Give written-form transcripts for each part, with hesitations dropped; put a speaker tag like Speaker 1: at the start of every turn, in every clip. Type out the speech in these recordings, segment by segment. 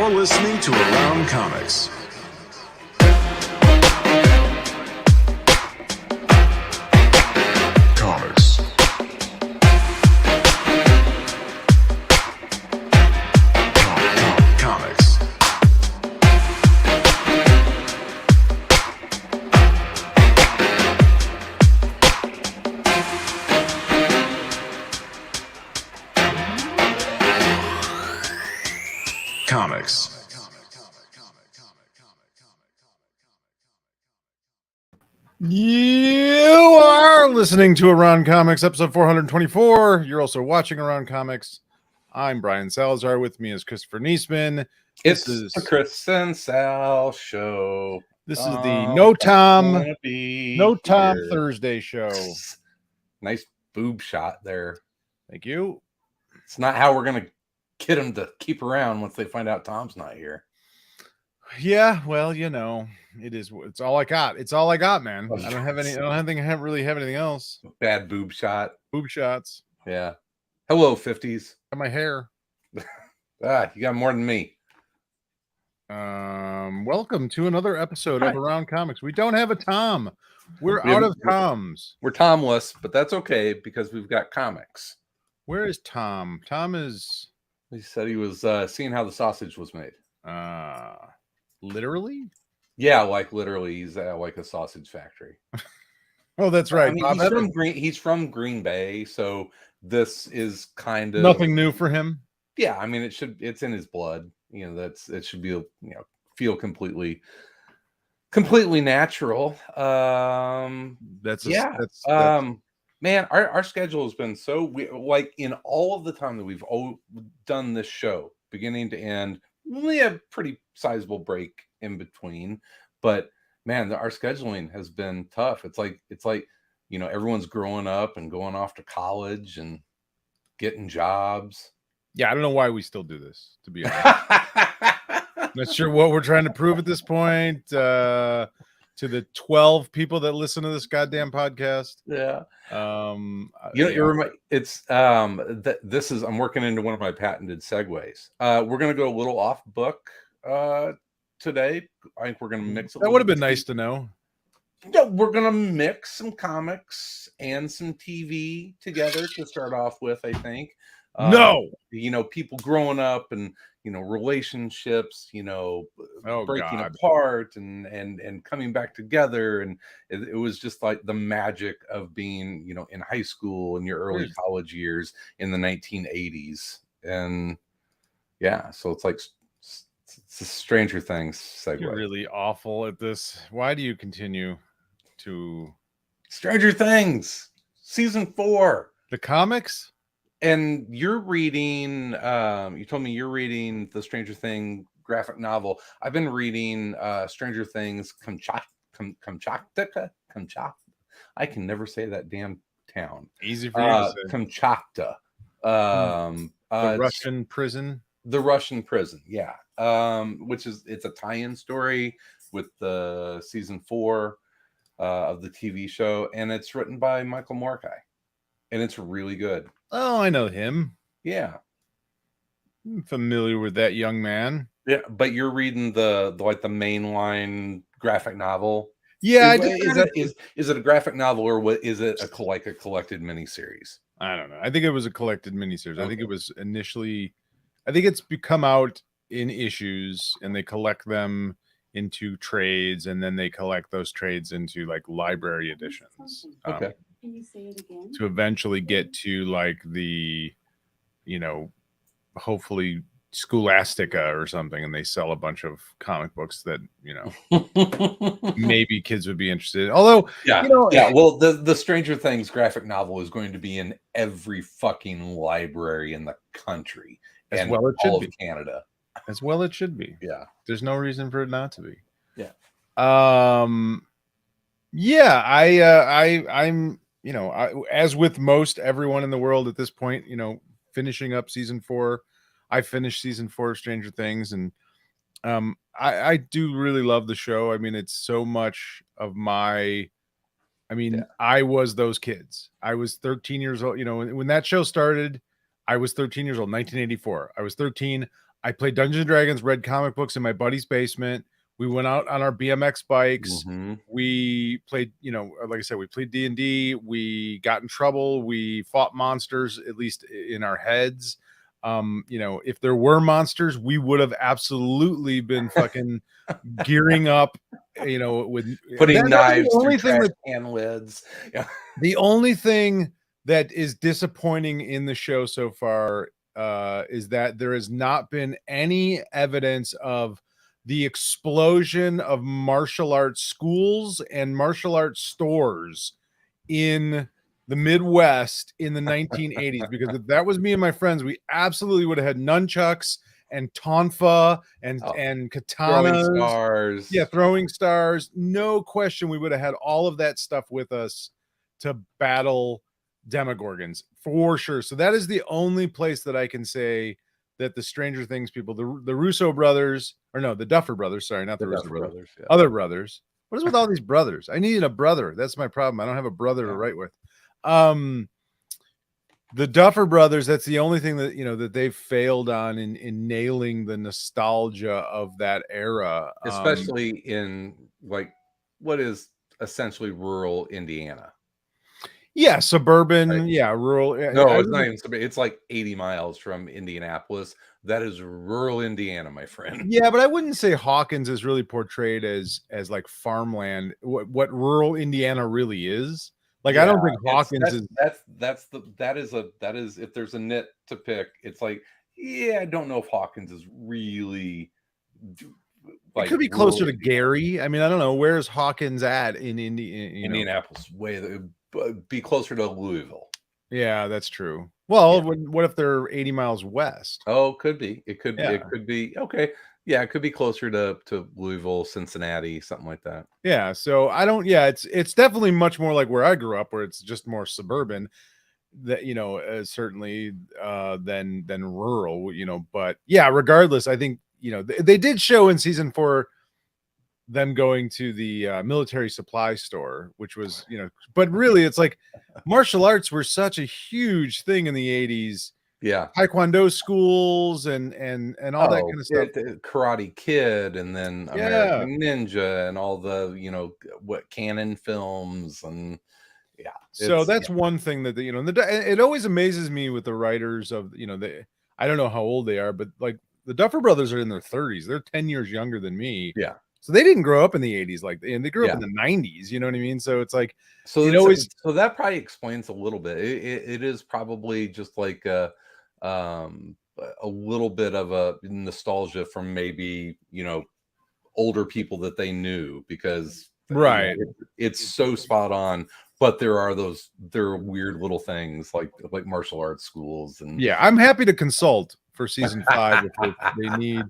Speaker 1: You're listening to Around Comics. Comics. Comics. Comics.
Speaker 2: You are listening to Around Comics, episode 424. You're also watching Around Comics. I'm Brian Salazar. With me is Christopher Niesman.
Speaker 3: It's the Chris and Sal show.
Speaker 2: This is the No Tom
Speaker 3: here.
Speaker 2: Thursday show.
Speaker 3: Nice boob shot there.
Speaker 2: Thank you.
Speaker 3: It's not how we're gonna get them to keep around once they find out Tom's not here.
Speaker 2: Yeah, well, you know, it's all I got. It's all I got, man. I don't have any. I don't really have anything else.
Speaker 3: Bad boob shot.
Speaker 2: Boob shots.
Speaker 3: Yeah. Hello, 50s.
Speaker 2: Got my hair.
Speaker 3: You got more than me.
Speaker 2: Welcome to another episode of Around Comics. We don't have a Tom. We're out of Toms.
Speaker 3: We're Tomless, but that's okay because we've got comics.
Speaker 2: Where is Tom? Tom is.
Speaker 3: He said he was seeing how the sausage was made.
Speaker 2: Literally?
Speaker 3: Yeah, like literally, he's at like a sausage factory.
Speaker 2: Oh, that's right.
Speaker 3: I mean, he's from Green Bay, so this is kind of
Speaker 2: nothing new for him.
Speaker 3: Yeah, I mean, it's in his blood. You know, it should be, feel completely natural. Man, our schedule has been so like in all of the time that we've done this show, beginning to end. We have pretty sizable break in between, but man, our scheduling has been tough. It's like everyone's growing up and going off to college and getting jobs.
Speaker 2: Yeah, I don't know why we still do this, to be honest. Not sure what we're trying to prove at this point to the 12 people that listen to this goddamn podcast.
Speaker 3: Yeah. This is I'm working into one of my patented segues. We're gonna go a little off book today. I think we're gonna mix.
Speaker 2: That would have been nice to know.
Speaker 3: Yeah, we're gonna mix some comics and some TV together to start off with. I think. People growing up and relationships, breaking apart and coming back together, and it was just like the magic of being in high school and your early college years in the 1980s. And yeah, so it's like it's a Stranger Things segue.
Speaker 2: You're really awful at this. Why do you continue to
Speaker 3: Stranger Things season 4,
Speaker 2: the comics?
Speaker 3: And you're reading, you told me you're reading the Stranger Things graphic novel. I've been reading Stranger Things Kamchatka. I can never say that damn town.
Speaker 2: Easy for you to say.
Speaker 3: Kamchatka.
Speaker 2: The Russian prison?
Speaker 3: The Russian prison, yeah. It's a tie-in story with the season 4 of the TV show. And it's written by Michael Moorcock. And it's really good.
Speaker 2: Oh, I know him.
Speaker 3: Yeah.
Speaker 2: I'm familiar with that young man.
Speaker 3: Yeah, but you're reading the mainline graphic novel.
Speaker 2: Yeah,
Speaker 3: is it a graphic novel or what is it a collected miniseries?
Speaker 2: I don't know. I think it was a collected miniseries. Okay. I think it was initially it's become out in issues and they collect them into trades and then they collect those trades into like library editions.
Speaker 3: Okay.
Speaker 4: Can you say it again?
Speaker 2: To eventually get to like the, hopefully Scholastica or something, and they sell a bunch of comic books that maybe kids would be interested in. Although,
Speaker 3: well, the Stranger Things graphic novel is going to be in every fucking library in the country,
Speaker 2: as well it should be.
Speaker 3: Canada,
Speaker 2: as well it should be.
Speaker 3: Yeah,
Speaker 2: there's no reason for it not to be.
Speaker 3: Yeah.
Speaker 2: I'm. As with most everyone in the world at this point, finishing up season 4, I finished season 4 of Stranger Things, and I do really love the show. I mean, it's so much of my. I was those kids. I was 13 years old. When that show started, I was 13 years old, 1984. I was 13. I played Dungeons and Dragons, read comic books in my buddy's basement. We went out on our BMX bikes.
Speaker 3: Mm-hmm.
Speaker 2: We played, like I said, we played D&D. We got in trouble. We fought monsters, at least in our heads. If there were monsters, we would have absolutely been fucking gearing up, with
Speaker 3: putting knives
Speaker 2: the only
Speaker 3: through
Speaker 2: thing
Speaker 3: trash can lids. Yeah.
Speaker 2: the only thing that is disappointing in the show so far is that there has not been any evidence of the explosion of martial arts schools and martial arts stores in the Midwest in the 1980s. Because if that was me and my friends, we absolutely would have had nunchucks and tonfa and katanas,
Speaker 3: throwing stars.
Speaker 2: Yeah, throwing stars. No question, we would have had all of that stuff with us to battle Demogorgons for sure. So that is the only place that I can say that the Stranger Things people, the Russo brothers, or no, the Duffer brothers, sorry, not the Russo brothers,
Speaker 3: yeah.
Speaker 2: Other brothers. What is with all these brothers? I need a brother. That's my problem. I don't have a brother to write with. The Duffer brothers, that's the only thing that that they've failed on in nailing the nostalgia of that era,
Speaker 3: especially in like what is essentially rural Indiana.
Speaker 2: Yeah, suburban,
Speaker 3: right?
Speaker 2: Yeah, rural.
Speaker 3: No, it's not even suburban. It's like 80 miles from Indianapolis. That is rural Indiana, my friend.
Speaker 2: Yeah, but I wouldn't say Hawkins is really portrayed as like farmland. What rural Indiana really is. Like, I don't think Hawkins is.
Speaker 3: That is if there's a nit to pick, it's like, yeah, I don't know if Hawkins is really.
Speaker 2: Like, it could be closer to Gary. I mean, I don't know. Where's Hawkins at in
Speaker 3: Indianapolis? Be closer to Louisville.
Speaker 2: Yeah, that's true. Well, what if they're 80 miles west?
Speaker 3: Oh, could be. It could be. Okay. Yeah, it could be closer to Louisville, Cincinnati, something like that.
Speaker 2: Yeah, so I don't. Yeah, it's definitely much more like where I grew up, where it's just more suburban. That certainly than rural. But yeah, regardless, I think they did show in season 4 them going to the military supply store, which was but really it's like martial arts were such a huge thing in the 80s.
Speaker 3: Yeah,
Speaker 2: taekwondo schools and all that kind of stuff.
Speaker 3: Karate Kid, and then American Ninja, and all the what Canon films, and
Speaker 2: so that's one thing that it always amazes me with the writers of I don't know how old they are, but like the Duffer brothers are in their 30s. They're 10 years younger than me.
Speaker 3: Yeah.
Speaker 2: So they didn't grow up in the 80s, and they grew up in the 90s. You know what I mean? So it's like,
Speaker 3: so that probably explains a little bit. It is probably just like a little bit of a nostalgia from maybe older people that they knew, because it's so spot on. But there are weird little things like martial arts schools, and
Speaker 2: I'm happy to consult for season 5 if they need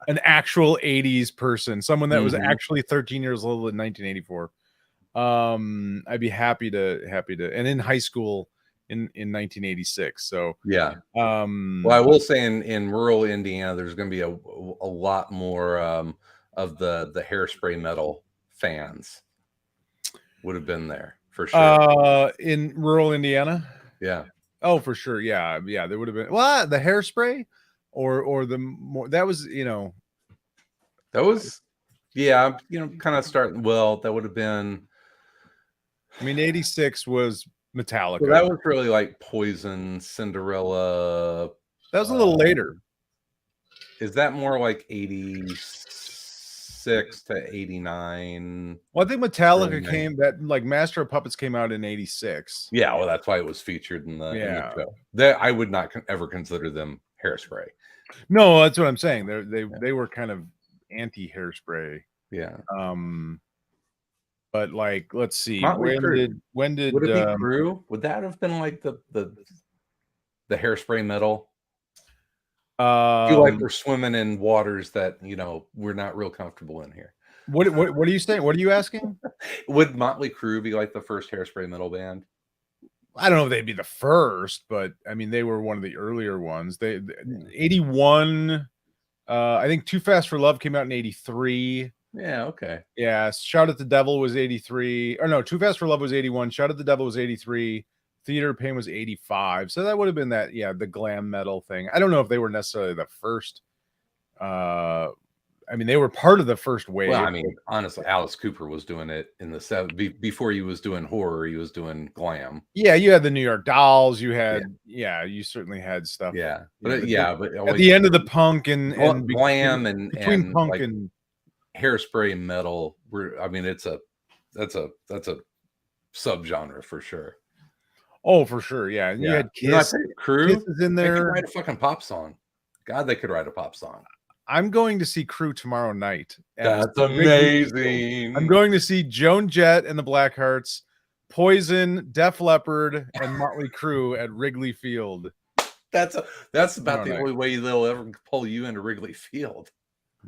Speaker 2: an actual 80s person, someone that was actually 13 years old in 1984. I'd be happy to, and in high school in 1986. So
Speaker 3: well, I will say in rural Indiana, there's going to be a lot more of the Hairspray metal fans would have been there for sure.
Speaker 2: In rural Indiana, oh, for sure, yeah, there would have been. Well, the Hairspray, or the more that was
Speaker 3: kind of starting. Well, that would have been.
Speaker 2: I mean, 86 was Metallica.
Speaker 3: So that was really like Poison, Cinderella.
Speaker 2: That was a little later.
Speaker 3: Is that more like 86 to 89?
Speaker 2: Well, I think Metallica came, that like Master of Puppets came out in 86.
Speaker 3: Yeah, well, that's why it was featured in the show. That I would not ever consider them Hairspray.
Speaker 2: No, that's what I'm saying. They were kind of anti-Hairspray.
Speaker 3: Yeah.
Speaker 2: But like, let's see.
Speaker 3: When did
Speaker 2: would it
Speaker 3: be Crew? Would that have been like the Hairspray metal? I feel like we're swimming in waters that we're not real comfortable in here.
Speaker 2: What are you saying? What are you asking?
Speaker 3: Would Motley Crue be like the first Hairspray metal band?
Speaker 2: I don't know if they'd be the first, but I mean, they were one of the earlier ones. 81. I think Too Fast for Love came out in 83.
Speaker 3: Yeah, okay.
Speaker 2: Yeah, Shout at the Devil was 83. Or no, Too Fast for Love was 81. Shout at the Devil was 83. Theater of Pain was 85. So that would have been that, the glam metal thing. I don't know if they were necessarily the first I mean, they were part of the first wave.
Speaker 3: Well, I mean, honestly, Alice Cooper was doing it in the before he was doing horror. He was doing glam.
Speaker 2: Yeah, you had the New York Dolls. You had, you certainly had stuff.
Speaker 3: Yeah,
Speaker 2: but
Speaker 3: but
Speaker 2: at the end of the punk and
Speaker 3: glam
Speaker 2: between
Speaker 3: and
Speaker 2: punk
Speaker 3: like
Speaker 2: and
Speaker 3: hairspray and metal. I mean, that's a subgenre for sure.
Speaker 2: Oh, for sure, yeah. And you had
Speaker 3: Crew.
Speaker 2: Kiss is in
Speaker 3: They could
Speaker 2: there.
Speaker 3: write a fucking pop song. God, they could write a pop song.
Speaker 2: I'm going to see Crew tomorrow night.
Speaker 3: That's amazing.
Speaker 2: I'm going to see Joan Jett and the Blackhearts, Poison, Def Leppard, and Motley Crue at Wrigley Field.
Speaker 3: That's about the only way they'll ever pull you into Wrigley Field.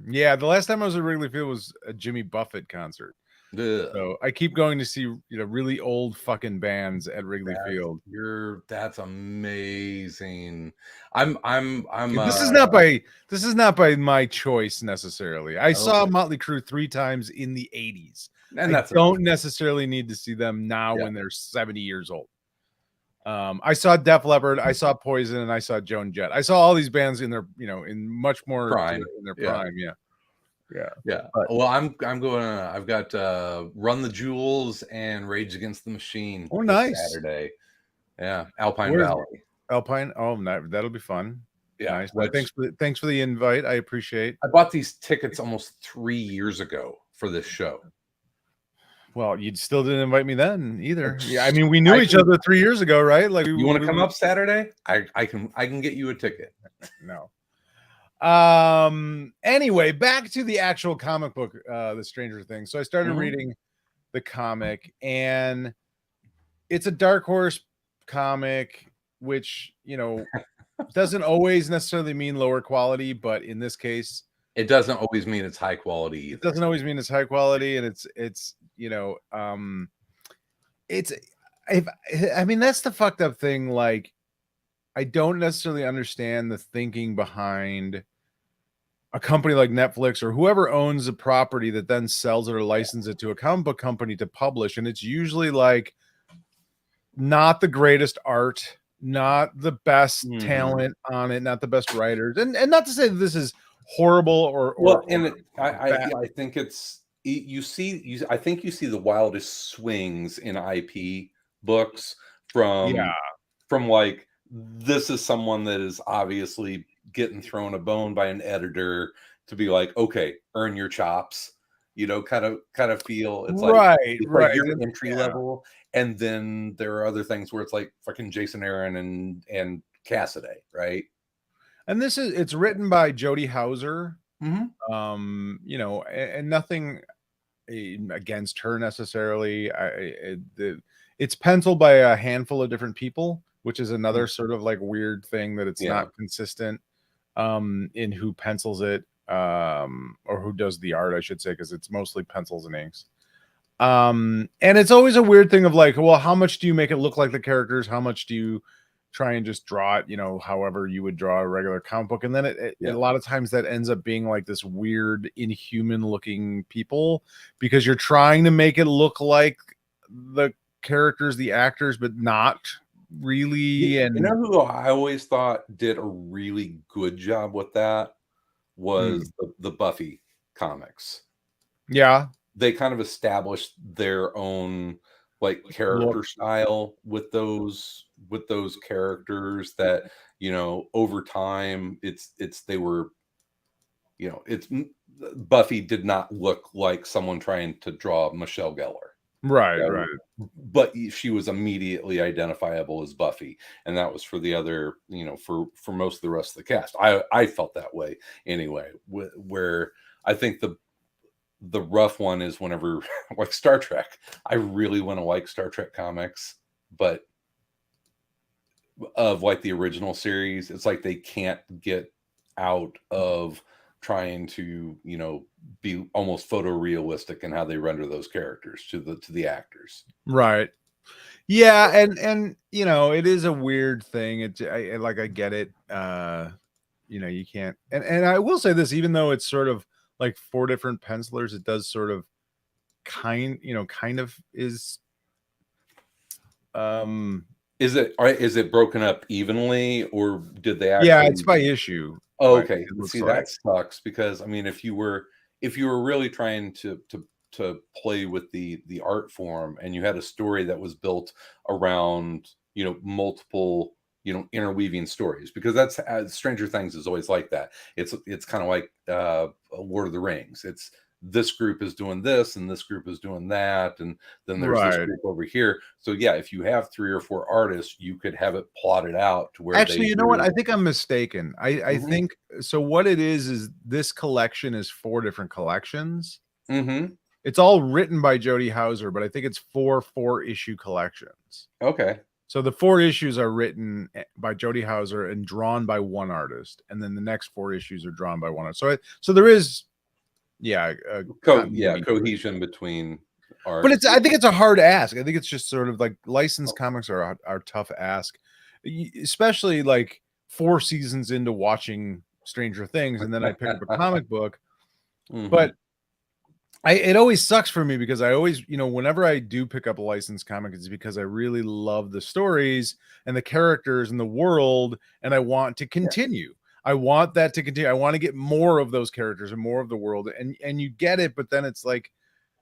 Speaker 2: Yeah, the last time I was at Wrigley Field was a Jimmy Buffett concert.
Speaker 3: Ugh.
Speaker 2: So I keep going to see really old fucking bands at Wrigley Field.
Speaker 3: That's amazing.
Speaker 2: This is not by my choice necessarily. I saw Motley Crue 3 times in the 80s. And I don't necessarily need to see them now when they're 70 years old. I saw Def Leppard, I saw Poison, and I saw Joan Jett. I saw all these bands in their, in much more
Speaker 3: prime.
Speaker 2: In their prime. Yeah.
Speaker 3: But, well, I'm going. I've got Run the Jewels and Rage Against the Machine.
Speaker 2: Oh, nice.
Speaker 3: Saturday. Yeah, Alpine Valley.
Speaker 2: Alpine. Oh, that'll be fun.
Speaker 3: Yeah.
Speaker 2: Nice. Well, thanks for the invite. I appreciate.
Speaker 3: I bought these tickets almost 3 years ago for this show.
Speaker 2: Well, you still didn't invite me then either. Yeah, I mean, we knew each other 3 years ago, right? Like,
Speaker 3: you want to come up Saturday? I can get you a ticket.
Speaker 2: No. Anyway, back to the actual comic book, the Stranger Things. So I started reading the comic, and it's a Dark Horse comic, which doesn't always necessarily mean lower quality, but in this case,
Speaker 3: it doesn't always mean it's high quality either.
Speaker 2: It doesn't always mean it's high quality, and it's I mean, that's the fucked up thing. Like, I don't necessarily understand the thinking behind a company like Netflix or whoever owns a property that then sells it or licenses it to a comic book company to publish. And it's usually like not the greatest art, not the best talent on it, not the best writers. And not to say that this is horrible
Speaker 3: I think it's I think you see the wildest swings in IP books from like, this is someone that is obviously getting thrown a bone by an editor to be like, okay, earn your chops, kind of feel. It's like, like your entry level. And then there are other things where it's like fucking Jason Aaron and Cassidy, right?
Speaker 2: And it's written by Jody Houser. And nothing against her necessarily. It's penciled by a handful of different people, which is another sort of like weird thing that it's not consistent in who pencils it or who does the art, I should say, because it's mostly pencils and inks. And it's always a weird thing of like, well, how much do you make it look like the characters? How much do you try and just draw it, however you would draw a regular comic book? And then a lot of times that ends up being like this weird, inhuman looking people, because you're trying to make it look like the characters, the actors, but not really. And
Speaker 3: who I always thought did a really good job with that was the Buffy comics.
Speaker 2: Yeah, they
Speaker 3: kind of established their own like character style with those characters that over time Buffy did not look like someone trying to draw Michelle Gellar.
Speaker 2: Right.
Speaker 3: But she was immediately identifiable as Buffy, and that was for the other, for most of the rest of the cast. I felt that way anyway. Where I think the rough one is whenever, like Star Trek. I really want to like Star Trek comics, but of like the original series, it's like they can't get out of trying to be almost photorealistic in how they render those characters to the actors.
Speaker 2: Right. Yeah, and it is a weird thing. I get it. You can't, and I will say this, even though it's sort of like 4 different pencilers, it does sort of kind of is
Speaker 3: is it broken up evenly, or did they actually...
Speaker 2: Yeah, it's by issue.
Speaker 3: Oh,
Speaker 2: what
Speaker 3: okay.
Speaker 2: it looks
Speaker 3: See,
Speaker 2: like.
Speaker 3: that sucks because I mean, if you were really trying to play with the art form and you had a story that was built around, multiple, interweaving stories, because that's Stranger Things is always like that. It's kind of like Lord of the Rings. It's this group is doing this and this group is doing that, and then there's this
Speaker 2: Right.
Speaker 3: group over here. So yeah, if you have 3 or 4 artists, you could have it plotted out to where they
Speaker 2: Actually, you know what?
Speaker 3: do.
Speaker 2: I think I'm mistaken. I
Speaker 3: Mhm,
Speaker 2: think so. What it is this collection is 4 different collections.
Speaker 3: mhm.
Speaker 2: It's all written by Jody Houser, but I think it's 4 4-issue collections.
Speaker 3: Okay.
Speaker 2: So the 4 issues are written by Jody Houser and drawn by one artist, and then the next 4 issues are drawn by one artist. So there is, yeah, continuity to it.
Speaker 3: Cohesion between
Speaker 2: But
Speaker 3: arcs.
Speaker 2: I think it's a hard ask. I think it's just sort of like licensed comics are a tough ask, especially like 4 seasons into watching Stranger Things, and then I pick up a comic book.
Speaker 3: Mhm.
Speaker 2: But it always sucks for me because I always, whenever I do pick up a licensed comic, it's because I really love the stories and the characters and the world, and I want to
Speaker 3: Yeah.
Speaker 2: continue. I want that to continue. I want to get more of those characters and more of the world, and you get it, but then it's like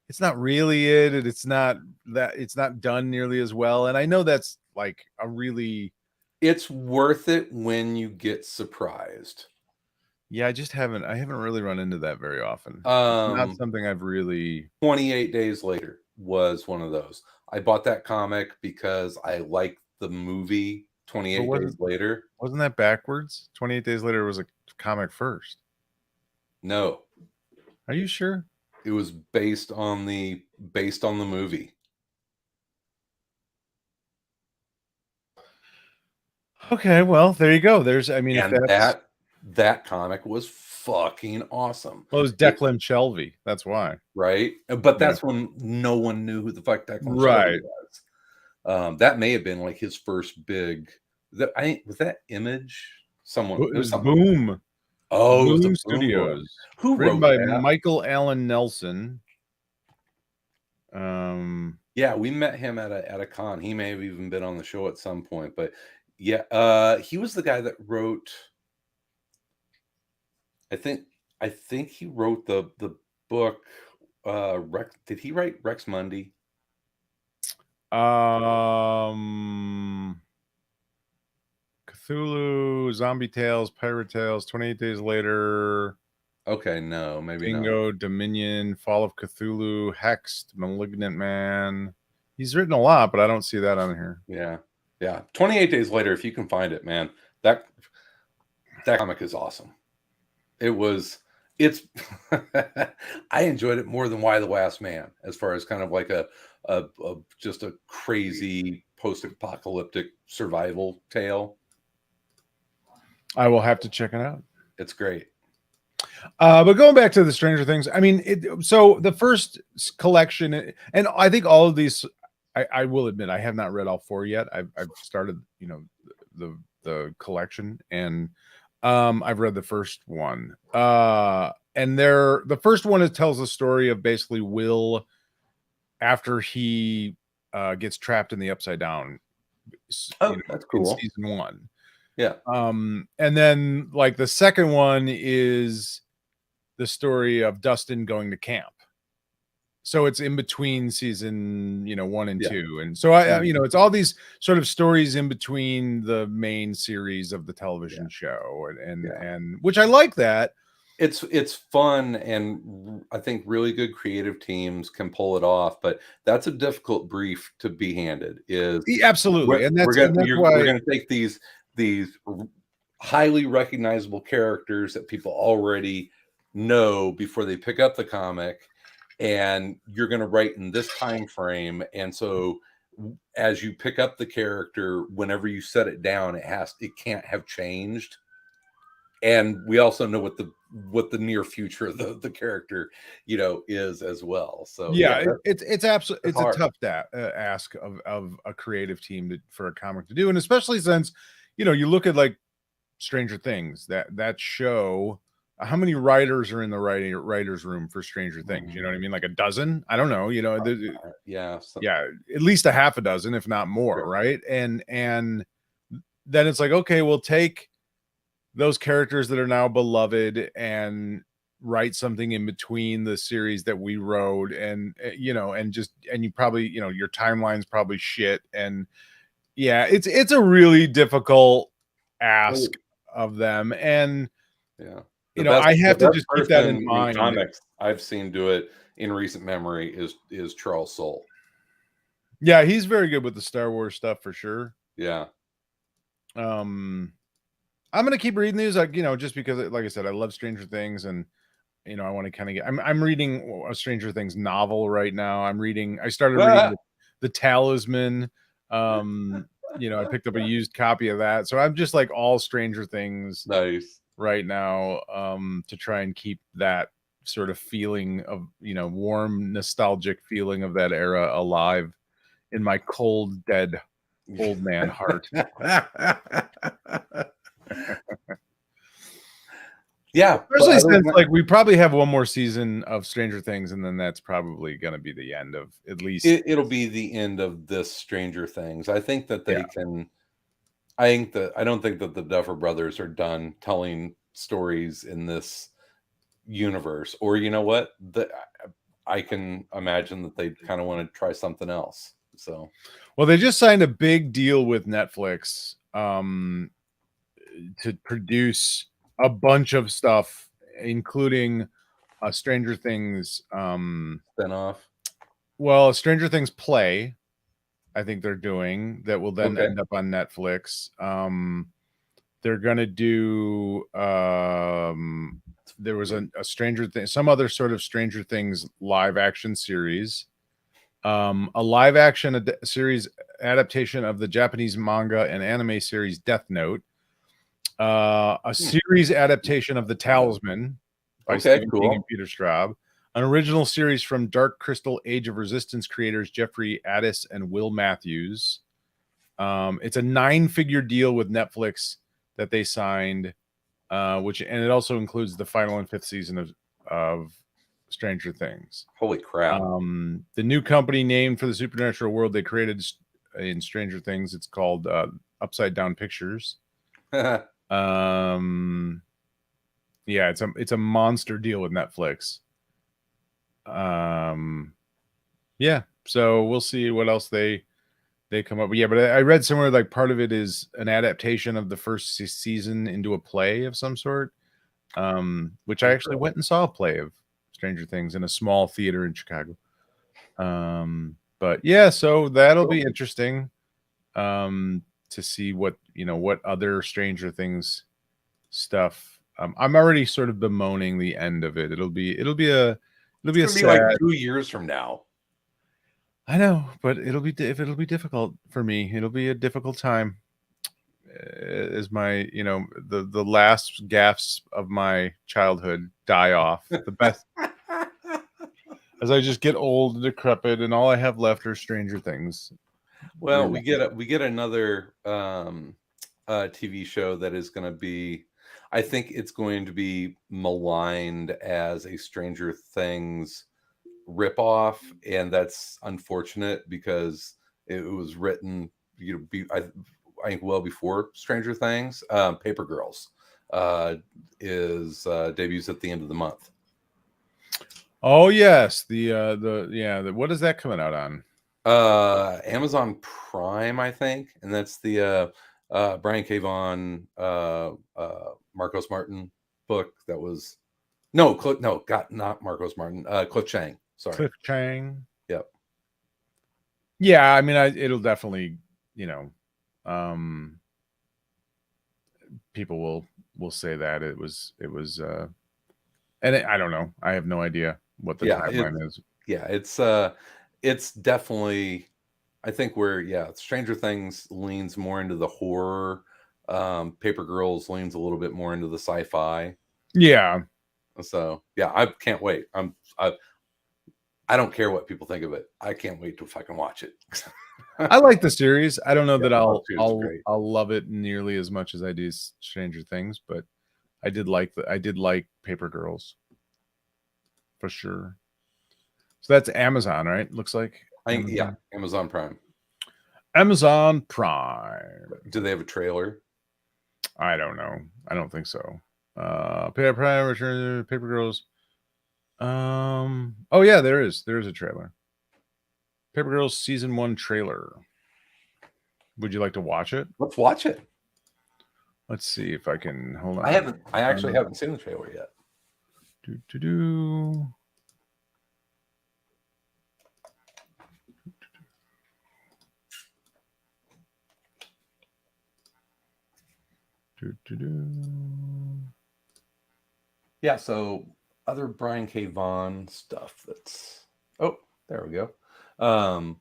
Speaker 2: it's not really it, and it's not done nearly as well. And I know that's like a really,
Speaker 3: It's worth it when you get surprised.
Speaker 2: yeah, I haven't really run into that very often. It's not
Speaker 3: Um,
Speaker 2: something I've really.
Speaker 3: 28 Days Later was one of those. I bought that comic because I liked the movie
Speaker 2: But
Speaker 3: 28 Days Later.
Speaker 2: wasn't that backwards? 28 Days Later was a comic first.
Speaker 3: No,
Speaker 2: Are you sure?
Speaker 3: it was based on the movie.
Speaker 2: Okay, well, there you go. I mean, if
Speaker 3: And
Speaker 2: that's,
Speaker 3: that comic was fucking awesome.
Speaker 2: well, it was
Speaker 3: It
Speaker 2: Declan Shelby. That's why.
Speaker 3: right? But
Speaker 2: Yeah.
Speaker 3: that's when no one knew who the fuck Declan Shelby
Speaker 2: Right.
Speaker 3: was. That may have been like his first big. That I think was that Image. Someone
Speaker 2: It
Speaker 3: it was
Speaker 2: was
Speaker 3: something.
Speaker 2: Boom.
Speaker 3: Oh, it was
Speaker 2: Boom
Speaker 3: the Boom book.
Speaker 2: Studios.
Speaker 3: Who
Speaker 2: Written
Speaker 3: wrote
Speaker 2: by
Speaker 3: that?
Speaker 2: Michael Allen Nelson. Um,
Speaker 3: Yeah, we met him at a con. He may have even been on the show at some point, but yeah, he was the guy that wrote. I think he wrote the book. Rex, did he write Rex Mundy?
Speaker 2: um, Cthulhu, Zombie Tales, Pirate Tales, 28 Days Later,
Speaker 3: Okay, no, maybe not.
Speaker 2: Dingo, Dominion, Fall of Cthulhu, Hexed, Malignant Man. He's written a lot, but I don't see that on here.
Speaker 3: Yeah, yeah. 28 Days Later, if you can find it, man, that comic is awesome. It was. It's. I enjoyed it more than Why the Last Man, as far as kind of like a just a crazy post-apocalyptic survival tale.
Speaker 2: I will have to check it out.
Speaker 3: It's great.
Speaker 2: But going back to the Stranger Things, I mean, so the first collection, and I think all of these, I will admit, I have not read all 4 yet. I've started, the collection, and I've read the first one. And the first one, it tells the story of basically Will after he gets trapped in the Upside Down.
Speaker 3: Oh, that's
Speaker 2: In
Speaker 3: cool.
Speaker 2: season 1.
Speaker 3: Yeah.
Speaker 2: And then like the second one is the story of Dustin going to camp. So it's in between season, 1 and
Speaker 3: Yeah.
Speaker 2: 2. And so it's all these sort of stories in between the main series of the television show, and which I like that.
Speaker 3: It's fun, and I think really good creative teams can pull it off, but that's a difficult brief to be handed. Is
Speaker 2: Absolutely. And that's
Speaker 3: we're
Speaker 2: why.
Speaker 3: gonna take these highly recognizable characters that people already know before they pick up the comic, and you're gonna write in this time frame, and so as you pick up the character, whenever you set it down, it can't have changed. And we also know what the near future of the character is as well. So
Speaker 2: Yeah, it's absolutely,
Speaker 3: that's
Speaker 2: it's a
Speaker 3: hard.
Speaker 2: tough ask of a creative team for a comic to do, and especially since you look at like Stranger Things, that show. How many writers are in the writers room for Stranger Things? You know what I mean? Like a dozen? I don't know.
Speaker 3: Yeah,
Speaker 2: Yeah, at least a half a dozen, if not more,
Speaker 3: sure.
Speaker 2: right? And then it's like, okay, we'll take those characters that are now beloved and write something in between the series that we wrote, and and you probably, your timeline's probably shit, and yeah, it's a really difficult ask of them, and
Speaker 3: yeah,
Speaker 2: I have
Speaker 3: the
Speaker 2: to
Speaker 3: best
Speaker 2: just keep that in
Speaker 3: person in
Speaker 2: mind.
Speaker 3: comics I've seen do it in recent memory is Charles Soule.
Speaker 2: Yeah, he's very good with the Star Wars stuff for sure.
Speaker 3: Yeah.
Speaker 2: I'm gonna keep reading these, like, just because, like I said, I love Stranger Things, and I want to kind of get. I'm reading a Stranger Things novel right now. I started reading the Talisman. I picked up a used copy of that, so I'm just like all Stranger Things
Speaker 3: Nice.
Speaker 2: right now, to try and keep that sort of feeling of, warm, nostalgic feeling of that era alive in my cold, dead old man heart.
Speaker 3: Yeah,
Speaker 2: especially since like we probably have one more season of Stranger Things, and then that's probably going to be the end of, at least
Speaker 3: it'll be the end of this Stranger Things. I think that they can. I don't think that the Duffer Brothers are done telling stories in this universe, or you know what, I can imagine that they kind of want to try something else. So,
Speaker 2: well, they just signed a big deal with Netflix to produce a bunch of stuff, including a Stranger Things
Speaker 3: spinoff.
Speaker 2: Well, Stranger Things play, I think they're doing, that will then end up on Netflix. They're gonna do there was a Stranger Things, some other sort of Stranger Things live action series, a live action series adaptation of the Japanese manga and anime series Death Note, a series adaptation of The Talisman by Stephen King and Peter Straub, an original series from Dark Crystal Age of Resistance creators Jeffrey Addis and Will Matthews. It's a 9-figure deal with Netflix that they signed, and it also includes the final and 5th season of Stranger Things.
Speaker 3: Holy crap.
Speaker 2: The new company named for the supernatural world they created in Stranger Things, it's called Upside Down Pictures. Yeah, it's a monster deal with Netflix. Yeah, so we'll see what else they come up with. Yeah, but I read somewhere like part of it is an adaptation of the first season into a play of some sort, which I actually went and saw a play of Stranger Things in a small theater in Chicago. But yeah, so that'll be interesting to see what other Stranger Things stuff. I'm already sort of bemoaning the end of it. It'll be sad,
Speaker 3: like 2 years from now.
Speaker 2: I know, but it'll be difficult for me. It'll be a difficult time as my, the last gaffes of my childhood die off. The best as I just get old and decrepit, and all I have left are Stranger Things.
Speaker 3: Well, we get another TV show that is going to be, I think it's going to be maligned as a Stranger Things ripoff, and that's unfortunate because it was written, I think well before Stranger Things. Paper Girls is debuts at the end of the month.
Speaker 2: Oh yes, what is that coming out on?
Speaker 3: Amazon Prime, I think, and that's the Brian K. Vaughan, Marcos Martin book. That was not Marcos Martin. Cliff Chang. Sorry,
Speaker 2: Cliff Chang.
Speaker 3: Yep.
Speaker 2: Yeah, I mean, it'll definitely, people will say that it was, and I don't know. I have no idea what the timeline is.
Speaker 3: Yeah, it's definitely, I think Stranger Things leans more into the horror. Paper Girls leans a little bit more into the sci-fi.
Speaker 2: Yeah.
Speaker 3: So yeah, I can't wait. I don't care what people think of it. I can't wait to fucking watch it.
Speaker 2: I like the series. I don't know that I'll love it nearly as much as I do Stranger Things, but I did like Paper Girls for sure. So that's Amazon, right? Looks like.
Speaker 3: Amazon Prime.
Speaker 2: Amazon Prime.
Speaker 3: Do they have a trailer?
Speaker 2: I don't know. I don't think so. Paper Girls. Oh yeah, there is a trailer. Paper Girls season 1 trailer. Would you like to watch it?
Speaker 3: Let's watch it.
Speaker 2: Let's see if I can hold on.
Speaker 3: I actually haven't seen the trailer yet. Yeah, so other Brian K. Vaughan stuff that's there we go.
Speaker 2: I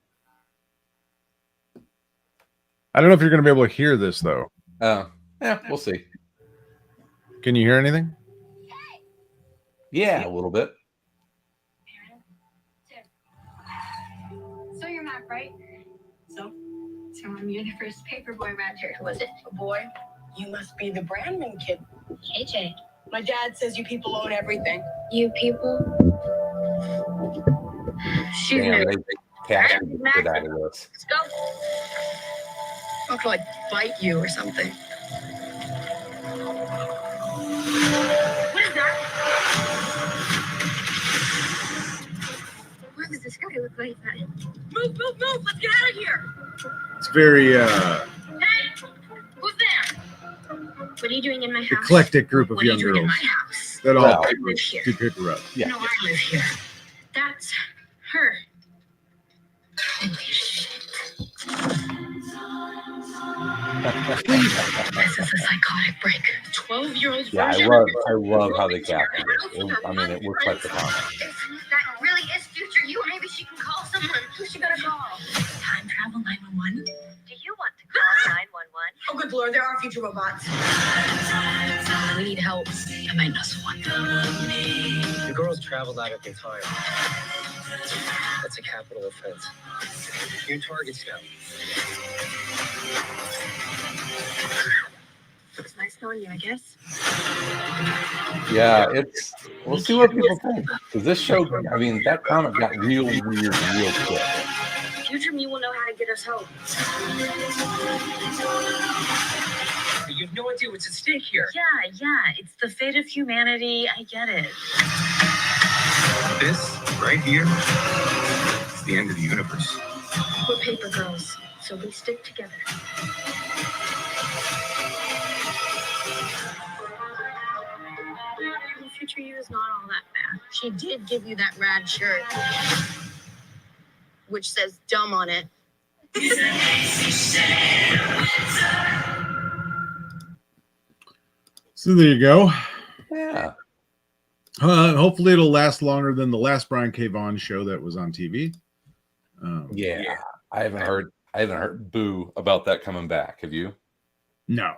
Speaker 2: don't know if you're going to be able to hear this though.
Speaker 3: Yeah, we'll see.
Speaker 2: Can you hear anything?
Speaker 3: Yeah, a little bit.
Speaker 4: So you're Mac, right? So you're the first paperboy around here. Was it a boy?
Speaker 5: You must be the Brandman kid.
Speaker 4: Hey, Jay.
Speaker 5: My dad says you people own everything.
Speaker 4: You people? Shoot.
Speaker 3: Damn, they casted the shit out of this.
Speaker 4: Let's go.
Speaker 5: I'll like bite you or something.
Speaker 4: What is that? What does this guy look like?
Speaker 5: Move! Let's get out of here!
Speaker 2: It's very
Speaker 4: Hey! Who's there? What are you doing in my house?
Speaker 2: eclectic group of
Speaker 5: What are
Speaker 2: young
Speaker 5: you doing in
Speaker 2: girls
Speaker 5: my house?
Speaker 2: that all
Speaker 3: Well,
Speaker 2: do paper route.
Speaker 3: Yeah.
Speaker 5: No, I live here.
Speaker 4: That's her.
Speaker 5: Holy shit. This is a psychotic break. 12-year-old
Speaker 3: Yeah,
Speaker 5: version.
Speaker 3: I love how they casted it. I mean, it looks like the comic.
Speaker 4: If that really is future you, maybe she can call someone. Who's she gonna call?
Speaker 5: Time travel 911.
Speaker 4: Do you want to call 911?
Speaker 5: Oh, good lord, there are future robots. We need help. I might know someone.
Speaker 6: The girls traveled out at their time. That's a capital offense. Your target's now.
Speaker 4: It's nice knowing you, I guess.
Speaker 3: Yeah, we'll see what people think. Because this show, I mean, that comic got real weird real quick.
Speaker 4: Future me will know how to get us home.
Speaker 6: You have no idea what's at stake here.
Speaker 4: Yeah. It's the fate of humanity. I get it.
Speaker 6: This right here is the end of the universe.
Speaker 4: We're paper girls, so we stick together. The future you is not all that bad.
Speaker 5: She did give you that rad shirt, which says dumb on it.
Speaker 2: So there you go.
Speaker 3: Yeah.
Speaker 2: Hopefully it'll last longer than the last Brian K. Vaughan show that was on TV.
Speaker 3: Yeah. I haven't heard boo about that coming back. Have you?
Speaker 2: No,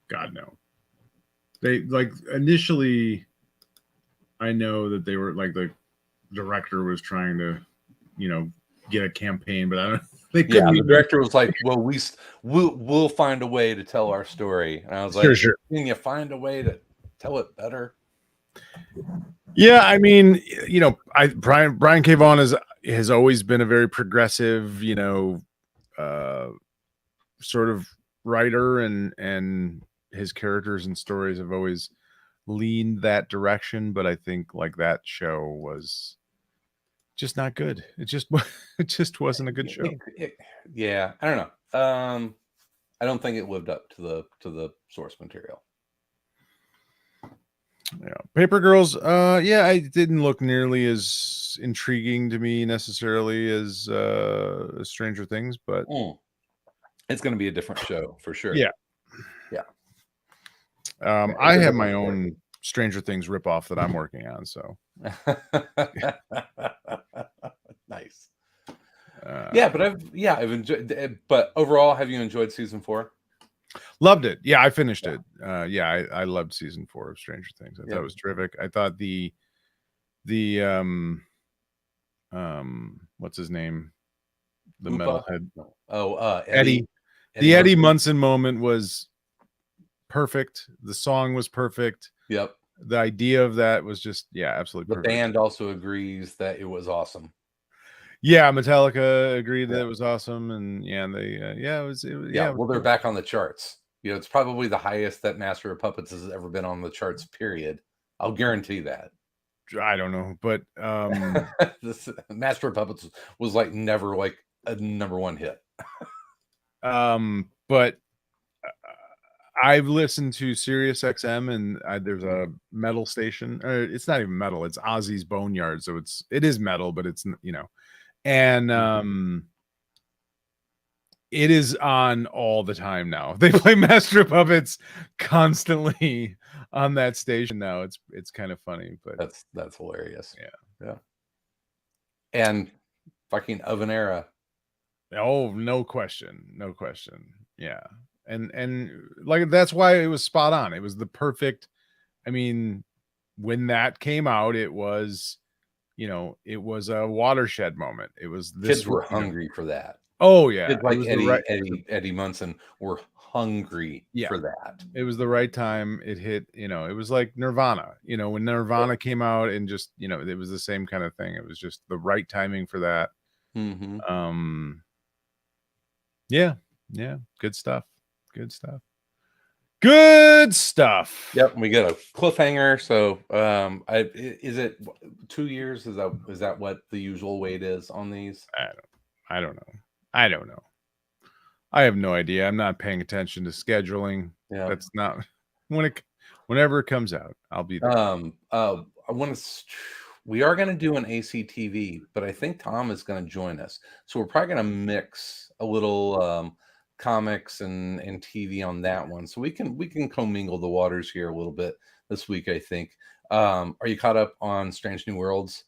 Speaker 2: God no. They like initially. I know that they were like the director was trying to, get a campaign, but I don't. They couldn't.
Speaker 3: Yeah, the director was like, "Well, we'll find a way to tell our story," and I was like,
Speaker 2: Sure.
Speaker 3: Can you find a way to tell it better?
Speaker 2: Yeah, I mean, Brian K. Vaughan has always been a very progressive, sort of writer, and his characters and stories have always leaned that direction. But I think like that show was just not good. It just wasn't a good show.
Speaker 3: Yeah, I don't know. I don't think it lived up to the source material.
Speaker 2: Yeah, Paper Girls. It didn't look nearly as intriguing to me necessarily as Stranger Things, but
Speaker 3: it's going to be a different show for sure.
Speaker 2: Yeah. I have my own Stranger Things ripoff that I'm working on. So
Speaker 3: nice. But I've enjoyed it. But overall, have you enjoyed season 4?
Speaker 2: Loved it. Yeah, I finished it. I loved season 4 of Stranger Things. I thought it was terrific. I thought the what's his name? The metalhead. Eddie. The Eddie Munson moment was perfect. The song was perfect.
Speaker 3: Yep.
Speaker 2: The idea of that was just absolutely perfect.
Speaker 3: The band also agrees that it was awesome.
Speaker 2: Yeah, Metallica agreed that it was awesome, and it was.
Speaker 3: Well, they're back on the charts. You know, it's probably the highest that Master of Puppets has ever been on the charts, period. I'll guarantee that.
Speaker 2: I don't know, but
Speaker 3: This Master of Puppets was like never like a #1 hit.
Speaker 2: but I've listened to Sirius XM, and there's a metal station. It's not even metal; it's Ozzy's Boneyard, so it is metal, but it's and it is on all the time now. They play Master of Puppets constantly on that station now. It's kind of funny, but
Speaker 3: That's hilarious.
Speaker 2: Yeah.
Speaker 3: And fucking Oven Era.
Speaker 2: Oh, no question. Yeah. And like that's why it was spot on. It was the perfect. I mean, when that came out, it was it was a watershed moment. It was
Speaker 3: Kids were hungry for that.
Speaker 2: Oh yeah.
Speaker 3: Kids like
Speaker 2: It was
Speaker 3: Eddie Munson were hungry for that.
Speaker 2: It was the right time. It hit, it was like Nirvana, when Nirvana came out, and just, it was the same kind of thing. It was just the right timing for that.
Speaker 3: Mm-hmm.
Speaker 2: Yeah. Good stuff. Yep,
Speaker 3: we got a cliffhanger. So is it 2 years? Is that what the usual wait is on these?
Speaker 2: I don't know. I have no idea. I'm not paying attention to scheduling.
Speaker 3: Yeah.
Speaker 2: That's not whenever it comes out, I'll be there.
Speaker 3: We are going to do an ACTV, but I think Tom is going to join us. So we're probably going to mix a little comics and TV on that one. So we can commingle the waters here a little bit this week, I think. Are you caught up on Strange New Worlds?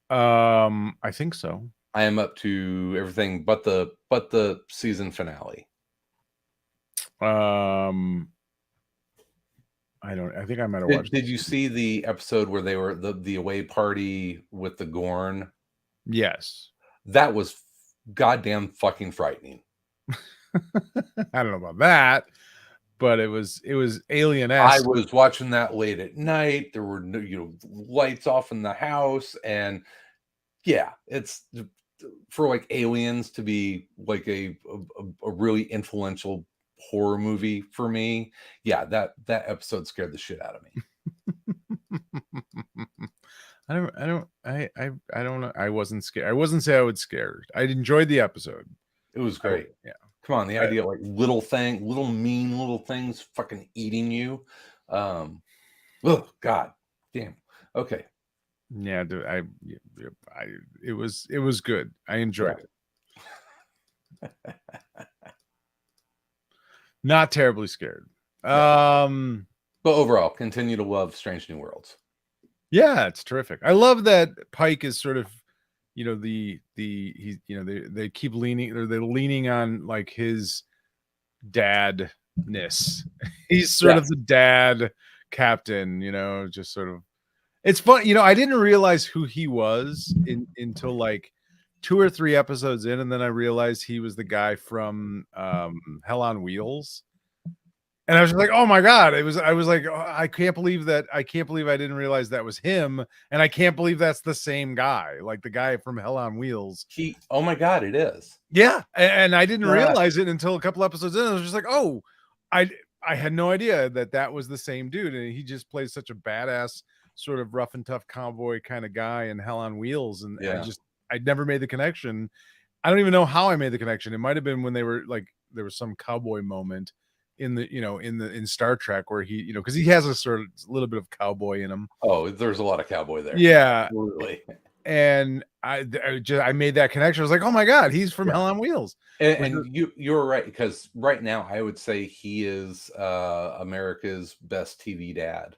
Speaker 2: I think so.
Speaker 3: I am up to everything but the season finale.
Speaker 2: I think I might have watched.
Speaker 3: Did you see the episode where they were the away party with the Gorn?
Speaker 2: Yes.
Speaker 3: That was goddamn fucking frightening.
Speaker 2: I don't know about that, but it was alien-esque.
Speaker 3: I was watching that late at night. There were lights off in the house, and yeah, it's for like Aliens to be like a really influential horror movie for me. Yeah, that episode scared the shit out of me.
Speaker 2: I don't know. I wasn't scared. I wasn't say I was scared. I enjoyed the episode.
Speaker 3: It was great.
Speaker 2: Yeah.
Speaker 3: Come on, the idea of like little mean little things fucking eating you. Oh God damn. Okay.
Speaker 2: Yeah, it was good. I enjoyed it. Not terribly scared.
Speaker 3: But overall, continue to love Strange New Worlds.
Speaker 2: Yeah, it's terrific. I love that Pike is sort of, they keep leaning, or they're leaning on like his dadness. He's sort of the dad captain, just sort of. It's fun, I didn't realize who he was until like 2 or 3 episodes in, and then I realized he was the guy from Hell on Wheels. And I was just like, oh my God. I was like, oh, I can't believe I didn't realize that was him. And I can't believe that's the same guy, like the guy from Hell on Wheels.
Speaker 3: Oh my God, it is.
Speaker 2: Yeah. And I didn't realize it until a couple episodes in. I was just like, oh, I had no idea that was the same dude. And he just plays such a badass, sort of rough and tough cowboy kind of guy in Hell on Wheels. And I'd never made the connection. I don't even know how I made the connection. It might've been when they were like, there was some cowboy moment in Star Trek where he, because he has a sort of little bit of cowboy in him.
Speaker 3: Oh, there's a lot of cowboy there.
Speaker 2: Yeah.
Speaker 3: Absolutely.
Speaker 2: And I made that connection. I was like, oh my God, he's from Hell on Wheels.
Speaker 3: And you're right, because right now I would say he is America's best TV dad.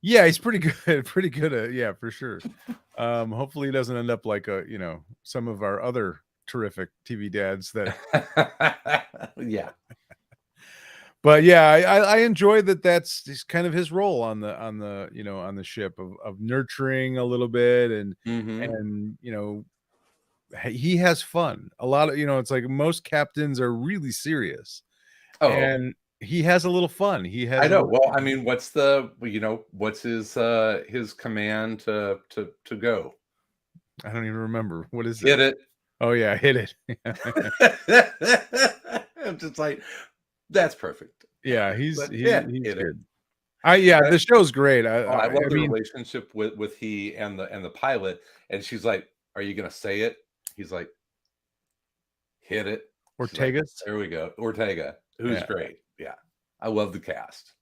Speaker 2: Yeah, he's pretty good. Yeah, for sure. Hopefully he doesn't end up like some of our other terrific TV dads that.
Speaker 3: Yeah.
Speaker 2: But yeah, I enjoy that. That's kind of his role on the ship of nurturing a little bit, and and he has fun a lot of it's like most captains are really serious, and he has a little fun. He has.
Speaker 3: I know. Well, I mean, what's his command to go?
Speaker 2: I don't even remember. What is it?
Speaker 3: Hit it.
Speaker 2: Oh yeah, hit it.
Speaker 3: I'm just like, that's perfect.
Speaker 2: Yeah, he's
Speaker 3: But,
Speaker 2: he's
Speaker 3: hit it.
Speaker 2: good. The show's great.
Speaker 3: I love the
Speaker 2: mean,
Speaker 3: relationship with he and the pilot. And she's like, "Are you gonna say it?" He's like, "Hit it." She's like,
Speaker 2: Ortega's.
Speaker 3: there we go. Ortega, who's
Speaker 2: Yeah.
Speaker 3: great. Yeah. I love the cast.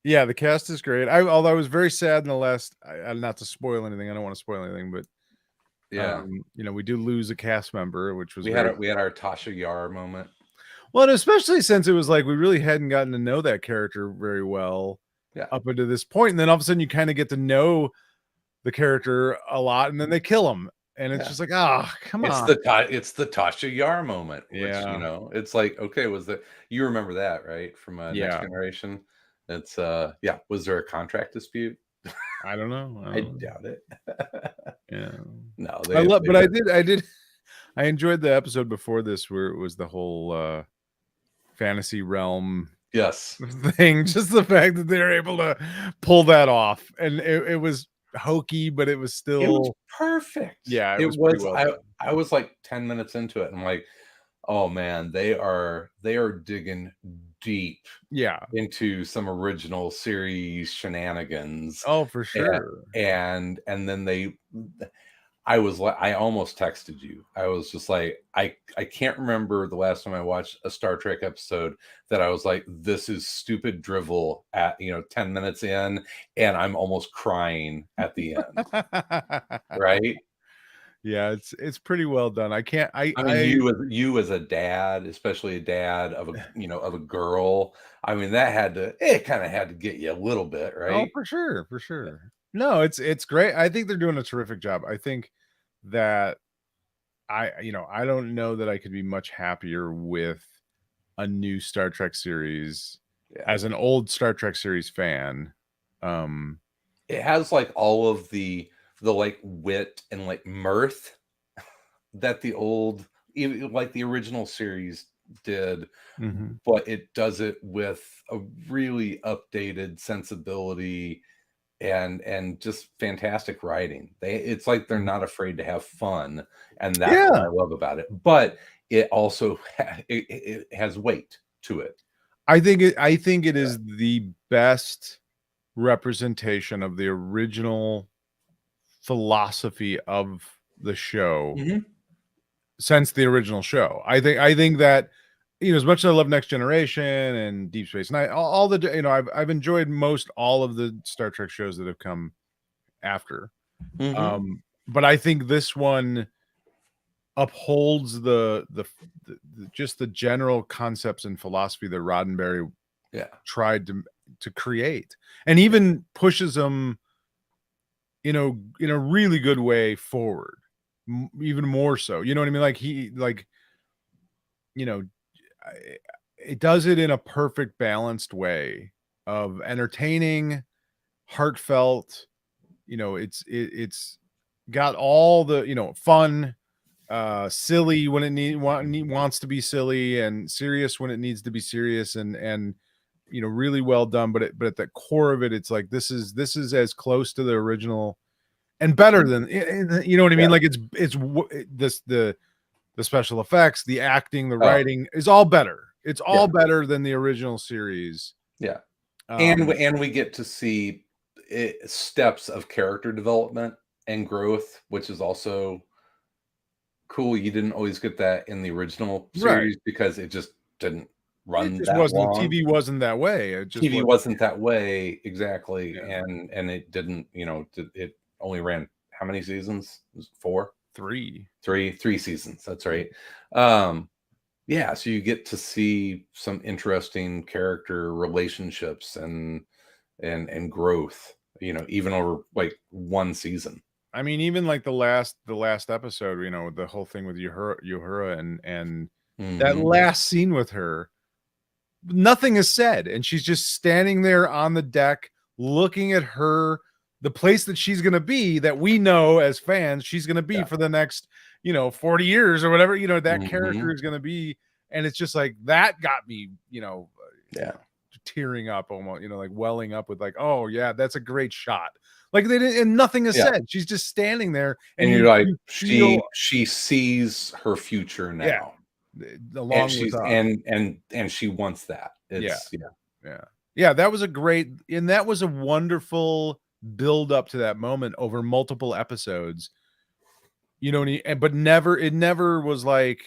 Speaker 2: Yeah, the cast is great. Although I was very sad in the last. Not to spoil anything. I don't want to spoil anything, but
Speaker 3: Yeah.
Speaker 2: we do lose a cast member, which was
Speaker 3: we had our Tasha Yar moment.
Speaker 2: well, and especially since it was like we really hadn't gotten to know that character very well up until this point, and then all of a sudden you kind of get to know the character a lot, and then they kill him, and it's just like, come on.
Speaker 3: It's the Tasha Yar moment, which it's like, okay, you remember that, right, from Next Generation? It's was there a contract dispute?
Speaker 2: I don't know.
Speaker 3: I doubt it.
Speaker 2: Yeah.
Speaker 3: No,
Speaker 2: I enjoyed the episode before this where it was the whole fantasy realm thing. Just the fact that they were able to pull that off, and it was hokey, but it was still
Speaker 3: perfect.
Speaker 2: Yeah,
Speaker 3: it was. I was like 10 minutes into it, and I'm like, oh man, they are digging deep into some original series shenanigans.
Speaker 2: Oh, for sure.
Speaker 3: And then I almost texted you. I was just like, I can't remember the last time I watched a Star Trek episode that I was like, this is stupid drivel at 10 minutes in, and I'm almost crying at the end. Right?
Speaker 2: Yeah, it's pretty well done. I
Speaker 3: mean, you as a dad, especially a dad of a girl. I mean, it kind of had to get you a little bit, right?
Speaker 2: Oh, for sure. No, it's great. I think they're doing a terrific job. I think that I don't know that I could be much happier with a new Star Trek series as an old Star Trek series fan.
Speaker 3: It has like all of the like wit and like mirth that the original series did, but it does it with a really updated sensibility and just fantastic writing. It's like they're not afraid to have fun, and that's what I love about it. But it also it has weight to it.
Speaker 2: I think it is the best representation of the original philosophy of the show since the original show. I think that as much as I love Next Generation and Deep Space Nine, all the I've enjoyed most all of the Star Trek shows that have come after. But I think this one upholds the just the general concepts and philosophy that Roddenberry tried to create, and even pushes them in a really good way forward, even more so. You know what I mean? Like it does it in a perfect balanced way of entertaining, heartfelt. It's got all the fun, silly when it wants to be silly, and serious when it needs to be serious, and really well done. But at the core of it, it's like this is as close to the original and better than you know what I mean. Like it's the special effects, the acting, the writing is all better. It's all better than the original series.
Speaker 3: Yeah, and we get to see steps of character development and growth, which is also cool. You didn't always get that in the original series because it just didn't run that long.
Speaker 2: TV wasn't that way.
Speaker 3: TV wasn't that way exactly, and it didn't. It only ran how many seasons? It was 4, 3 seasons. That's right. So you get to see some interesting character relationships and growth. Even over like one season.
Speaker 2: I mean, even like the last episode, the whole thing with Uhura and that last scene with her, nothing is said, and she's just standing there on the deck looking at the place that she's going to be, that we know as fans she's going to be for the next 40 years or whatever that character is going to be. And it's just like that got me tearing up almost, like welling up with like, oh yeah, that's a great shot. Like they didn't, and nothing is said. She's just standing there,
Speaker 3: and you're like, she sees her future now.
Speaker 2: along
Speaker 3: And she's
Speaker 2: with
Speaker 3: and she wants that. It's
Speaker 2: yeah. That was a great, and that was a wonderful build up to that moment over multiple episodes. You know, but it never was like,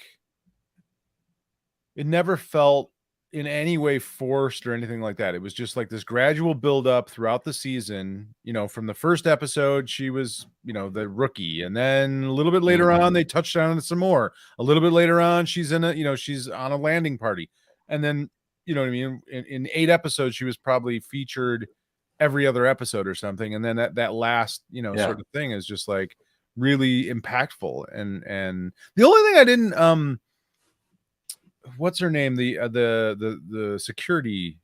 Speaker 2: it never felt in any way forced or anything like that. It was just like this gradual build up throughout the season. You know, from the first episode, she was, you know, the rookie. And then a little bit later on, they touched on it some more. A little bit later on, she's she's on a landing party. And then, you know what I mean? In 8 episodes, she was probably featured every other episode or something. And then that last, sort of thing is just like really impactful. And the only thing I didn't, what's her name? The security.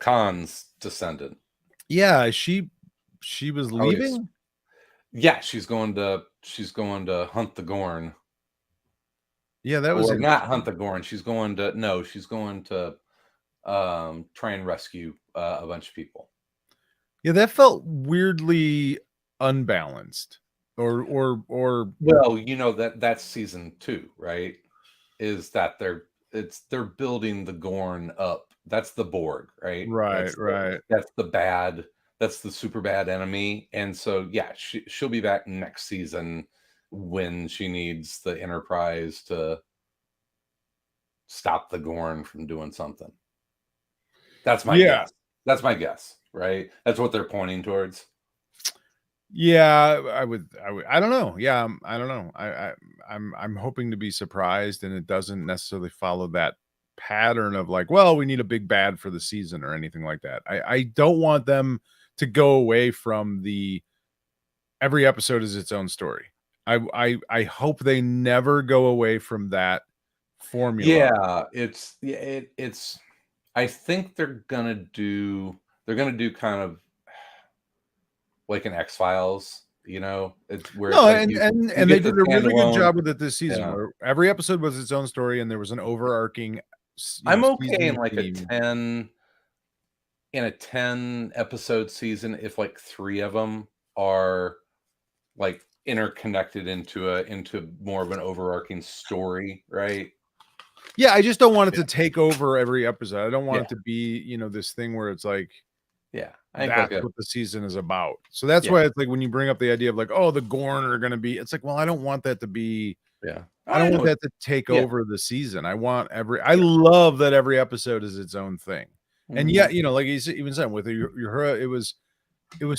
Speaker 3: Khan's descendant.
Speaker 2: Yeah, she was leaving.
Speaker 3: Yeah, she's going to hunt the Gorn.
Speaker 2: Yeah, that was
Speaker 3: not hunt the Gorn. She's going to try and rescue a bunch of people.
Speaker 2: Yeah, that felt weirdly unbalanced. Or
Speaker 3: well, that's season 2, right? Is that they're building the Gorn up. That's the Borg, right?
Speaker 2: Right.
Speaker 3: That's the bad. That's the super bad enemy. And so yeah, she'll be back next season when she needs the Enterprise to stop the Gorn from doing something. That's my guess. That's my guess, right? That's what they're pointing towards.
Speaker 2: Yeah, I don't know. Yeah, I don't know. I'm hoping to be surprised, and it doesn't necessarily follow that pattern of like, well, we need a big bad for the season or anything like that. I don't want them to go away from every episode is its own story. I hope they never go away from that formula.
Speaker 3: Yeah, it's I think they're gonna do kind of like an X-Files, it's where
Speaker 2: and they did a really good job with it this season, where every episode was its own story and there was an overarching.
Speaker 3: I'm okay in like in a 10 episode season if like 3 of them are like interconnected into more of an overarching story, right?
Speaker 2: Yeah, I just don't want it to take over every episode. I don't want it to be, this thing where it's like, I think that's what the season is about. So that's why it's like when you bring up the idea of like, oh, the Gorn are going to be, it's like, well, I don't want that to be. I don't want that to take over the season. I want I love that every episode is its own thing. And yet, like you even said with Uhura, it was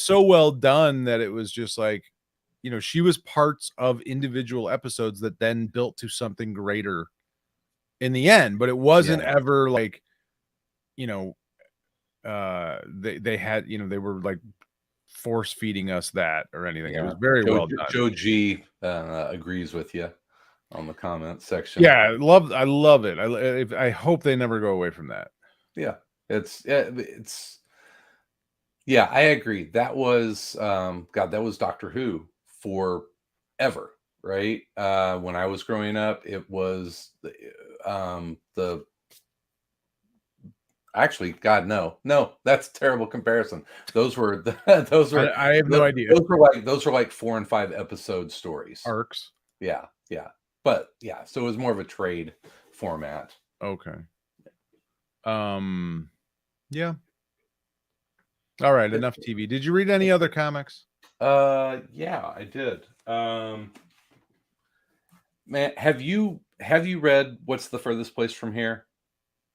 Speaker 2: so well done that it was just like, she was parts of individual episodes that then built to something greater in the end. But it wasn't ever like, they had, they were like force feeding us that or anything. It was very well done.
Speaker 3: Joe G agrees with you on the comment section.
Speaker 2: Yeah, I love it. I hope they never go away from that.
Speaker 3: Yeah, it's I agree. That was that was Doctor Who forever, right? When I was growing up, it was the actually, God, no, that's a terrible comparison. Those were
Speaker 2: I have no idea.
Speaker 3: Those were like 4 and 5 episode stories,
Speaker 2: arcs.
Speaker 3: Yeah, but yeah, so it was more of a trade format.
Speaker 2: Okay. Yeah. All right, enough TV. Did you read any other comics?
Speaker 3: Yeah, I did. Man, have you read What's the Furthest Place From Here?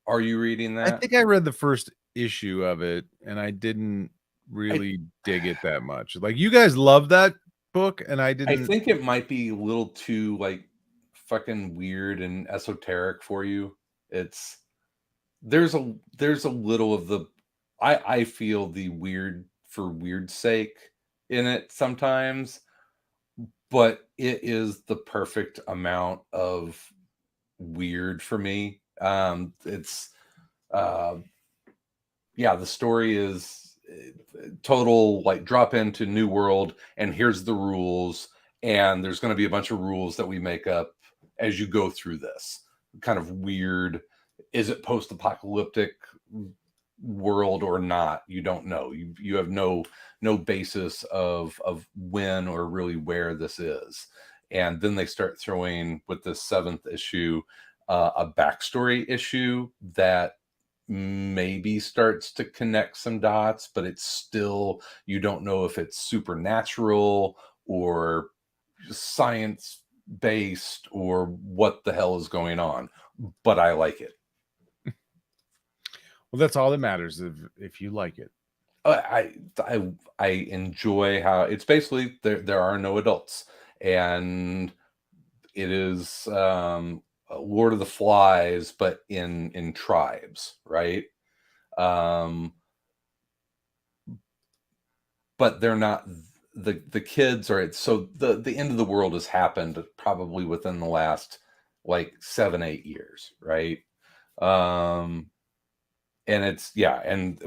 Speaker 3: Are you reading that?
Speaker 2: I think I read the first issue of it, and I didn't really dig it that much. Like, you guys love that book, and I didn't.
Speaker 3: I think it might be a little too like fucking weird and esoteric for you. There's a little of the I feel the weird for weird's sake in it sometimes, but it is the perfect amount of weird for me. It's the story is total like drop into new world and here's the rules, and there's going to be a bunch of rules that we make up as you go through this kind of weird. Is it post-apocalyptic world or not? You don't know. You have no basis of when or really where this is. and then they start throwing with the 7th issue a backstory issue that maybe starts to connect some dots, but it's still, you don't know if it's supernatural or science based or what the hell is going on, but I like it.
Speaker 2: Well, that's all that matters if you like it.
Speaker 3: I enjoy how it's basically there are no adults, and it is Lord of the Flies, but in tribes, right? But they're not, the kids are, so the end of the world has happened probably within the last like 7-8 years, right? And it's,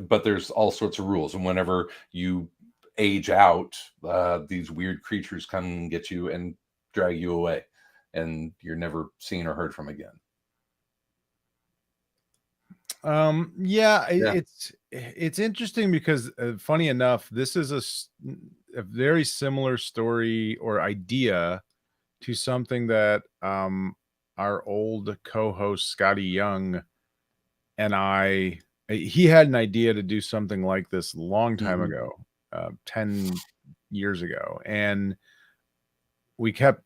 Speaker 3: but there's all sorts of rules, and whenever you age out, these weird creatures come and get you and drag you away, and you're never seen or heard from again.
Speaker 2: It's interesting because funny enough, this is a very similar story or idea to something that our old co-host Scotty Young and he had an idea to do something like this a long time ago, 10 years ago, and we kept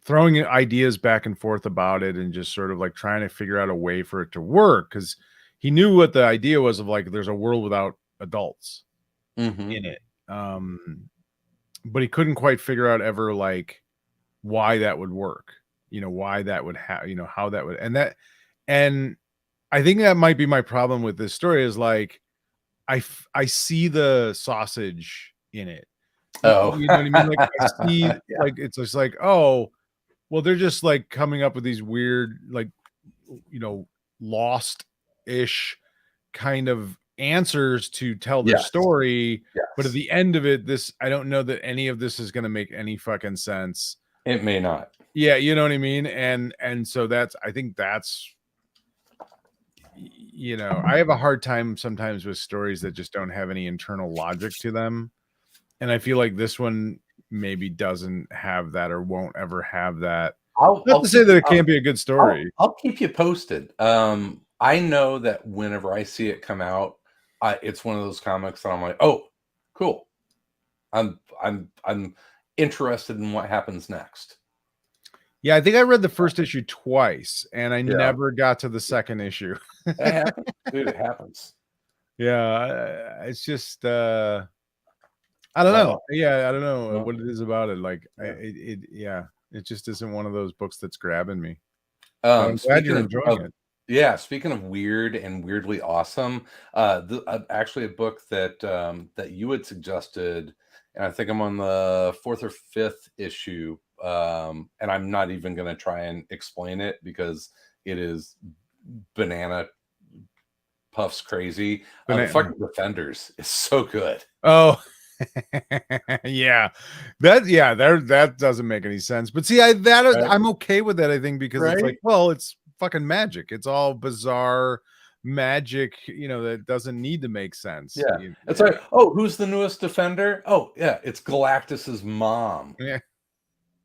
Speaker 2: throwing ideas back and forth about it and just sort of like trying to figure out a way for it to work, because he knew what the idea was of, like, there's a world without adults in it, but he couldn't quite figure out ever like why that would work, why that would have, how that would, and I think that might be my problem with this story is like I see the sausage in it.
Speaker 3: Oh,
Speaker 2: you know what I mean? Like I see, like it's just like, oh, well, they're just like coming up with these weird, like, lost-ish kind of answers to tell their story. But at the end of it, I don't know that any of this is going to make any fucking sense.
Speaker 3: It may not.
Speaker 2: Yeah, you know what I mean? And so I think that's, I have a hard time sometimes with stories that just don't have any internal logic to them. And I feel like this one maybe doesn't have that or won't ever have that. Not to say that it can't be a good story.
Speaker 3: I'll keep you posted. I know that whenever I see it come out, it's one of those comics that I'm like, oh, cool. I'm interested in what happens next.
Speaker 2: Yeah, I think I read the first issue twice, and I never got to the second issue.
Speaker 3: It happens, dude. It happens.
Speaker 2: Yeah, it's just I don't know. Yeah, I don't know what it is about it. Like, it just isn't one of those books that's grabbing me. I'm glad you're enjoying it.
Speaker 3: Yeah, speaking of weird and weirdly awesome, actually a book that you had suggested, and I think I'm on the 4th or 5th issue, and I'm not even going to try and explain it because it is banana puffs crazy. The fucking Defenders is so good.
Speaker 2: Oh, that doesn't make any sense. But see, I'm okay with that, I think, because it's like, well, it's fucking magic. It's all bizarre magic, that doesn't need to make sense.
Speaker 3: Yeah. It's like, oh, who's the newest Defender? Oh, yeah, it's Galactus's mom.
Speaker 2: Yeah.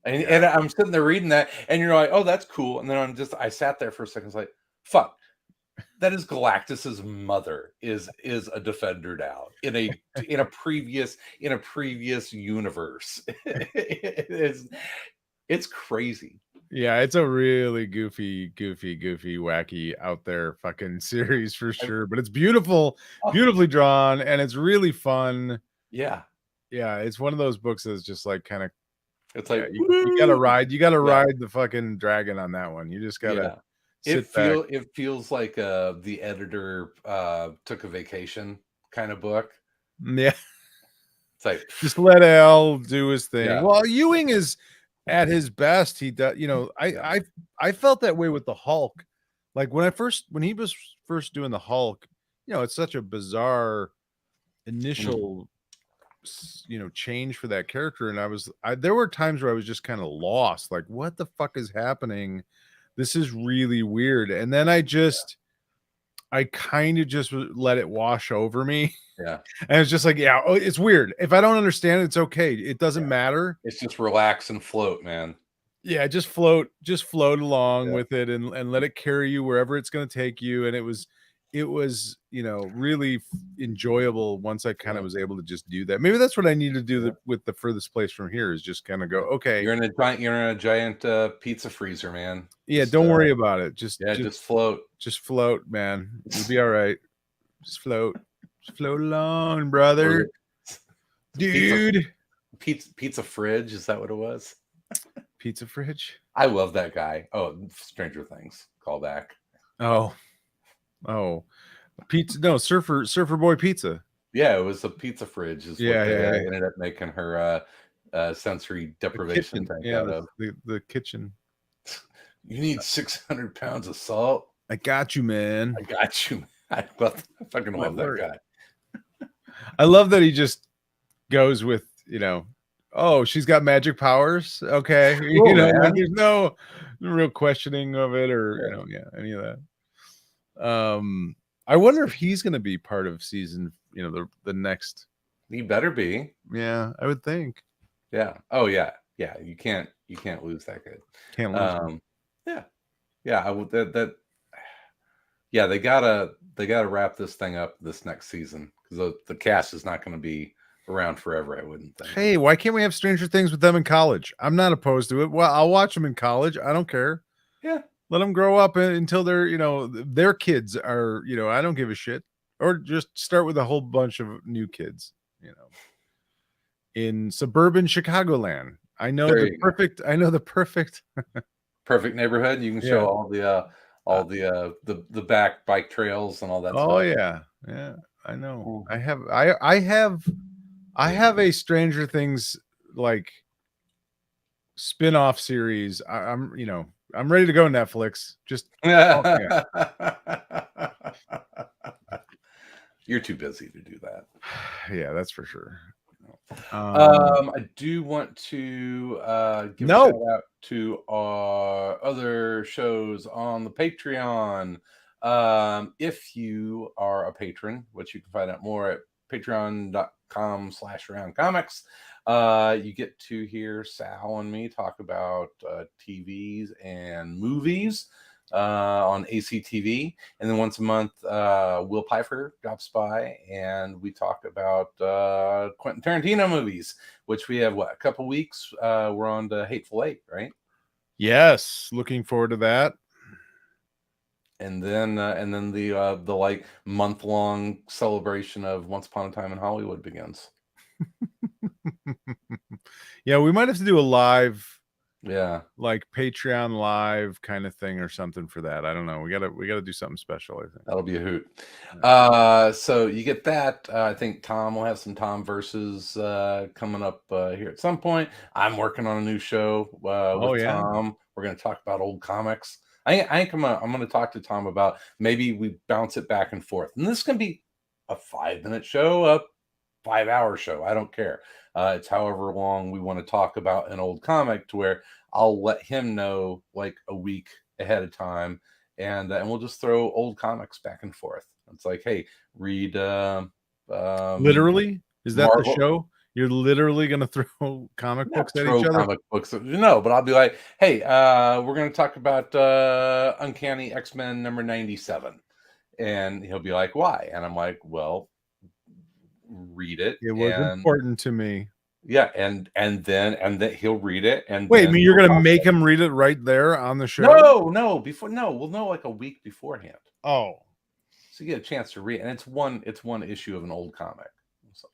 Speaker 3: And I'm sitting there reading that, and you're like, oh, that's cool. And then I sat there for a second, like, fuck. That is Galactus's mother is a Defender now in a previous universe. It's crazy.
Speaker 2: Yeah, it's a really goofy, wacky out there fucking series for sure. But it's beautiful, beautifully drawn, and it's really fun.
Speaker 3: Yeah.
Speaker 2: Yeah, it's one of those books that's just like kind of,
Speaker 3: it's like
Speaker 2: you gotta ride the fucking dragon on that one. You just gotta
Speaker 3: It feels like the editor took a vacation kind of book.
Speaker 2: Yeah.
Speaker 3: It's like,
Speaker 2: just let Al do his thing.
Speaker 3: Yeah.
Speaker 2: Well, Ewing is at his best. He does, I felt that way with the Hulk. Like when he was first doing the Hulk, it's such a bizarre initial change for that character. And there were times where I was just kind of lost, like, what the fuck is happening? This is really weird. And then I kind of just let it wash over me.
Speaker 3: Yeah.
Speaker 2: And it's just like, it's weird. If I don't understand it, it's okay. It doesn't matter.
Speaker 3: It's just relax and float, man.
Speaker 2: Yeah, just float along with it and let it carry you wherever it's going to take you. And it was, really enjoyable once I kind of was able to just do that. Maybe that's what I need to do with the Furthest Place From Here is just kind of go, okay.
Speaker 3: You're in a giant pizza freezer, man.
Speaker 2: Yeah, don't worry about it. Just
Speaker 3: float.
Speaker 2: Just float, man. You'll be all right. Just float. Just float along, brother. Dude.
Speaker 3: Pizza fridge, is that what it was?
Speaker 2: Pizza fridge.
Speaker 3: I love that guy. Oh, Stranger Things callback.
Speaker 2: Oh, pizza. No, surfer boy pizza.
Speaker 3: Yeah, it was a pizza fridge. Is
Speaker 2: Yeah,
Speaker 3: what they
Speaker 2: yeah.
Speaker 3: ended up making her sensory deprivation tank out of.
Speaker 2: The kitchen.
Speaker 3: You need 600 pounds of salt.
Speaker 2: I got you, man.
Speaker 3: I got you. I fucking love that guy.
Speaker 2: I love that he just goes with, oh, she's got magic powers. Okay. Like there's no real questioning of it or, any of that. I wonder if he's going to be part of season, the next.
Speaker 3: He better be.
Speaker 2: Yeah, I would think.
Speaker 3: Yeah. Oh yeah. Yeah. You can't lose that good.
Speaker 2: Can't lose.
Speaker 3: Yeah. Yeah. I would that. Yeah, they gotta wrap this thing up this next season because the cast is not going to be around forever. I wouldn't think.
Speaker 2: Hey, why can't we have Stranger Things with them in college? I'm not opposed to it. Well, I'll watch them in college. I don't care.
Speaker 3: Yeah,
Speaker 2: let them grow up until they're their kids are I don't give a shit. Or just start with a whole bunch of new kids. In suburban Chicagoland. I know the perfect
Speaker 3: perfect neighborhood. You can show all the back bike trails and all that
Speaker 2: stuff. Yeah, I know. I have a Stranger Things like spin-off series. I'm ready to go Netflix. Just
Speaker 3: You're too busy to do that.
Speaker 2: Yeah, that's for sure.
Speaker 3: I do want to give a shout out to our other shows on the Patreon. If you are a patron, which you can find out more at patreon.com/aroundcomics, you get to hear Sal and me talk about TVs and movies on ACTV, and then once a month Will Pfeiffer drops by and we talk about Quentin Tarantino movies, which we have a couple weeks. We're on to Hateful Eight, right?
Speaker 2: Yes, looking forward to that.
Speaker 3: And then the like month-long celebration of Once Upon a Time in Hollywood begins.
Speaker 2: Yeah, we might have to do a live,
Speaker 3: like
Speaker 2: Patreon live kind of thing or something for that. I don't know. We gotta do something special. I think
Speaker 3: that'll be a hoot. So you get that. I think Tom will have some Tom versus coming up here at some point. I'm working on a new show with Tom. We're going to talk about old comics. I think I'm going to talk to Tom about maybe we bounce it back and forth, and this can be a 5-minute show, a 5-hour show. I don't care. It's however long we want to talk about an old comic, to where I'll let him know like a week ahead of time, and we'll just throw old comics back and forth. It's like, hey, read.
Speaker 2: Literally, is that Marvel? The show? You're literally going to throw comic books at each other?
Speaker 3: Comic books, no. But I'll be like, hey, we're going to talk about Uncanny X-Men number 97, and he'll be like, why? And I'm like, well, read it.
Speaker 2: It was important to me.
Speaker 3: Yeah, and then he'll read it. And
Speaker 2: wait, I mean, you're gonna make him read it right there on the show?
Speaker 3: No, we'll know like a week beforehand.
Speaker 2: Oh,
Speaker 3: so you get a chance to read, and it's one issue of an old comic. So.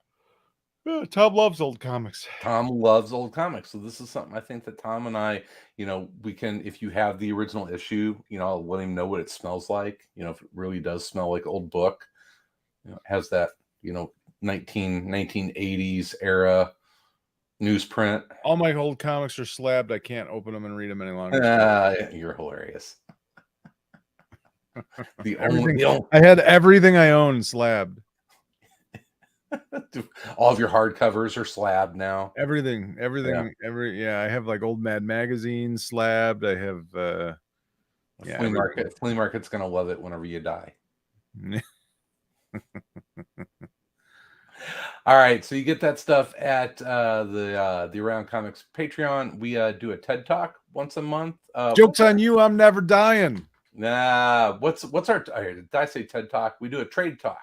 Speaker 2: Yeah, Tom loves old comics.
Speaker 3: Tom loves old comics, so this is something I think that Tom and I, we can. If you have the original issue, I'll let him know what it smells like. If it really does smell like old book, it has that 1980s era newsprint.
Speaker 2: All my old comics are slabbed. I can't open them and read them any longer.
Speaker 3: You're hilarious.
Speaker 2: I had everything I owned slabbed.
Speaker 3: All of your hardcovers are slabbed now.
Speaker 2: Everything. I have like old Mad magazines slabbed. I have
Speaker 3: Flea market's gonna love it whenever you die. All right, so you get that stuff at the Around Comics Patreon. We do a TED Talk once a month.
Speaker 2: Joke's on you. I'm never dying.
Speaker 3: Nah, what's our? Did I say TED Talk? We do a trade talk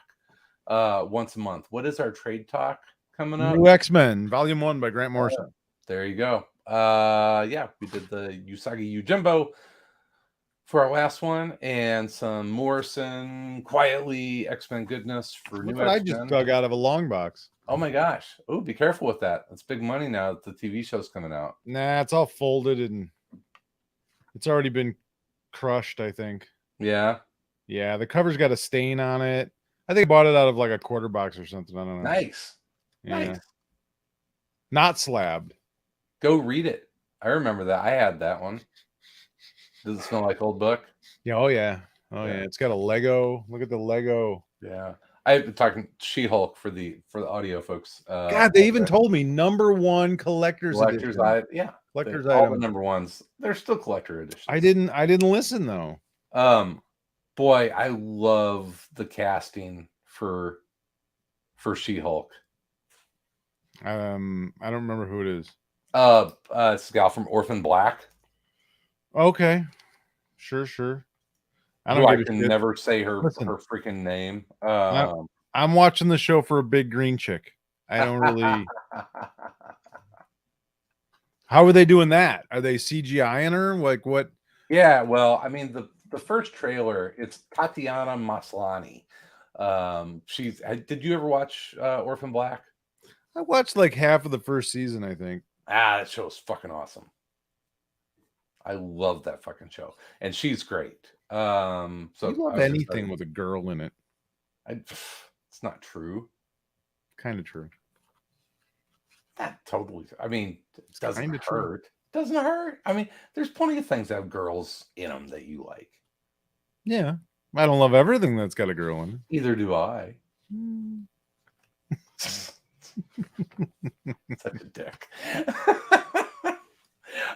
Speaker 3: once a month. What is our trade talk coming up?
Speaker 2: New X-Men, Volume 1 by Grant Morrison.
Speaker 3: There you go. Yeah, we did the Usagi Yojimbo for our last one, and some Morrison quietly X-Men goodness for
Speaker 2: Look
Speaker 3: new
Speaker 2: what I
Speaker 3: X-Men.
Speaker 2: just dug out of a long box.
Speaker 3: Oh my gosh! Oh, be careful with that. That's big money now that the TV show's coming out.
Speaker 2: Nah, it's all folded and it's already been crushed, I think.
Speaker 3: Yeah,
Speaker 2: Yeah, the cover's got a stain on it. I think I bought it out of like a quarter box or something. I don't know.
Speaker 3: nice,
Speaker 2: Yeah.
Speaker 3: nice.
Speaker 2: Not slabbed.
Speaker 3: Go read it. I remember that. I had that one. Does it smell like old book?
Speaker 2: Yeah, oh yeah. Oh
Speaker 3: Yeah.
Speaker 2: yeah. It's got a Lego. Look at the Lego.
Speaker 3: Yeah. I've been talking She-Hulk for the audio folks.
Speaker 2: God, they even told me #1 collector's edition.
Speaker 3: Yeah.
Speaker 2: Collector's
Speaker 3: all the
Speaker 2: item.
Speaker 3: number ones. They're still collector editions.
Speaker 2: I didn't listen though.
Speaker 3: Boy, I love the casting for She-Hulk.
Speaker 2: I don't remember who it is.
Speaker 3: It's a gal from Orphan Black.
Speaker 2: Okay. Sure.
Speaker 3: I can never say her
Speaker 2: Listen.
Speaker 3: her freaking name.
Speaker 2: I'm watching the show for a big green chick. I don't really. How are they doing that? Are they CGIing her? Like what?
Speaker 3: Yeah, well, I mean the first trailer, it's Tatiana Maslany. Did you ever watch Orphan Black?
Speaker 2: I watched like half of the first season, I think.
Speaker 3: That show's fucking awesome. I love that fucking show, and she's great. So
Speaker 2: You love anything with a girl in it.
Speaker 3: It's not true.
Speaker 2: Kind of true.
Speaker 3: Not totally. I mean, it doesn't
Speaker 2: kinda true.
Speaker 3: hurt. Doesn't hurt. I mean, there's plenty of things that have girls in them that you like.
Speaker 2: Yeah. I don't love everything that's got a girl in it.
Speaker 3: Either do I. Such a dick.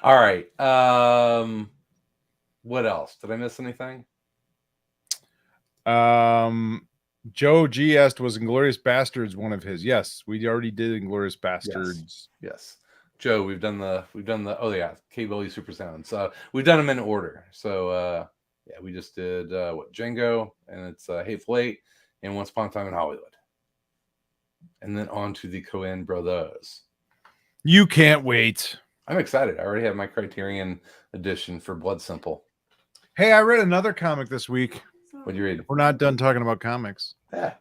Speaker 3: All right. What else? Did I miss anything?
Speaker 2: Joe G asked, was Inglourious Bastards one of his? Yes, we already did Inglourious Bastards.
Speaker 3: Yes. Joe, we've done the oh yeah, K-Belly Super Sounds. We've done them in order. So yeah, we just did Django, and it's Hateful Eight and Once Upon a Time in Hollywood. And then on to the Coen brothers.
Speaker 2: You can't wait.
Speaker 3: I'm excited. I already have my Criterion edition for Blood Simple.
Speaker 2: Hey, I read another comic this week.
Speaker 3: What'd you read?
Speaker 2: We're not done talking about comics.
Speaker 3: Yeah.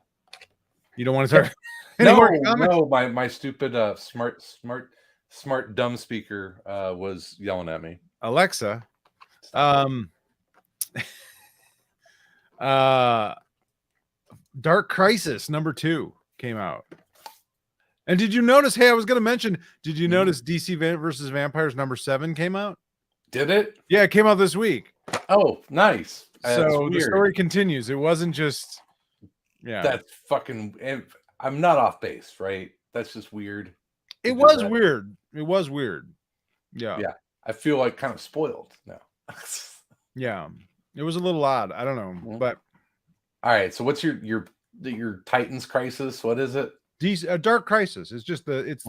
Speaker 2: You don't want to talk any more comics?
Speaker 3: No, my stupid smart dumb speaker was yelling at me.
Speaker 2: Alexa, Dark Crisis #2 came out. And did you notice, hey, I was going to mention, did you notice DC versus Vampires #7 came out?
Speaker 3: Did it?
Speaker 2: Yeah, it came out this week.
Speaker 3: Oh, nice.
Speaker 2: So the story continues. It wasn't just, yeah.
Speaker 3: That's fucking, I'm not off base, right? That's just weird.
Speaker 2: It was weird. It was weird. Yeah.
Speaker 3: Yeah. I feel like kind of spoiled now.
Speaker 2: Yeah. It was a little odd. I don't know. But
Speaker 3: all right. So what's your Titans Crisis? What is it?
Speaker 2: Dark Crisis. It's just the
Speaker 3: next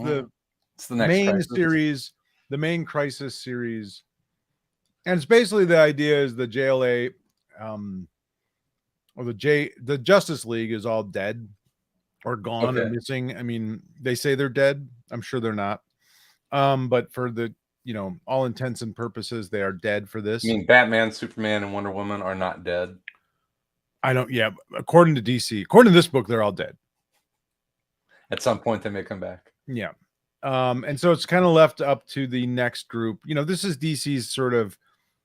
Speaker 2: main
Speaker 3: crisis.
Speaker 2: series, the main Crisis series. And it's basically the idea is the JLA or the Justice League is all dead or gone or missing. I mean, they say they're dead. I'm sure they're not. But for the, all intents and purposes, they are dead for this.
Speaker 3: I mean, Batman, Superman, and Wonder Woman are not dead.
Speaker 2: Yeah. According to DC, according to this book, they're all dead.
Speaker 3: At some point, they may come back.
Speaker 2: Yeah. And so it's kind of left up to the next group. This is DC's sort of,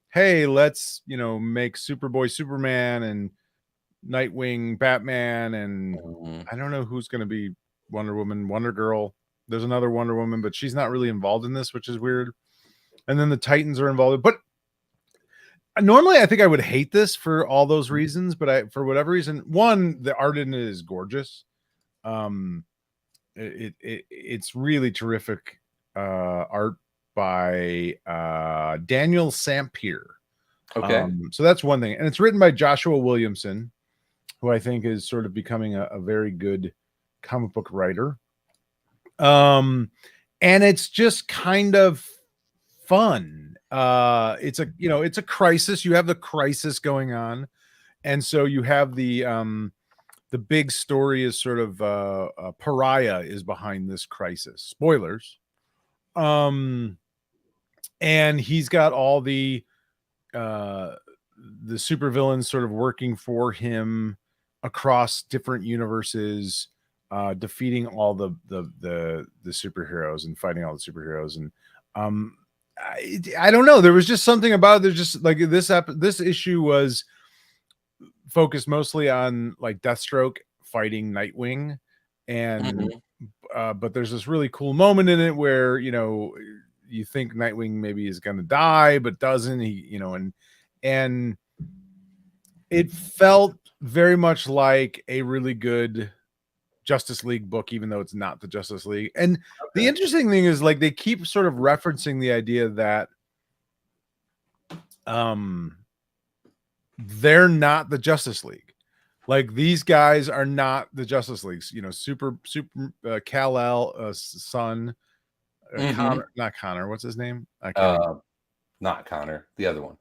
Speaker 2: hey, let's, make Superboy, Superman, and Nightwing, Batman, and I don't know who's going to be Wonder Woman, Wonder Girl. There's another Wonder Woman, but she's not really involved in this, which is weird. And then the Titans are involved. But normally I think I would hate this for all those reasons, but for whatever reason, one, the art in it is gorgeous. It's really terrific art by Daniel Sampier.
Speaker 3: Okay.
Speaker 2: So that's one thing. And it's written by Joshua Williamson, who I think is sort of becoming a very good comic book writer. And it's just kind of fun. it's a crisis. You have the crisis going on, and so you have the big story is sort of Pariah is behind this crisis. Spoilers. And he's got all the supervillains sort of working for him across different universes, defeating all the superheroes and fighting all the superheroes. And I don't know, there was just something about it. There's just like this issue was focused mostly on like Deathstroke fighting Nightwing, and but there's this really cool moment in it where you think Nightwing maybe is going to die but doesn't. He and it felt very much like a really good Justice League book, even though it's not the Justice League. And the interesting thing is, like, they keep sort of referencing the idea that they're not the Justice League. Like, these guys are not the Justice Leagues. Super Kal-El son, Connor, not Connor. What's his name? I can't
Speaker 3: not Connor. The other one.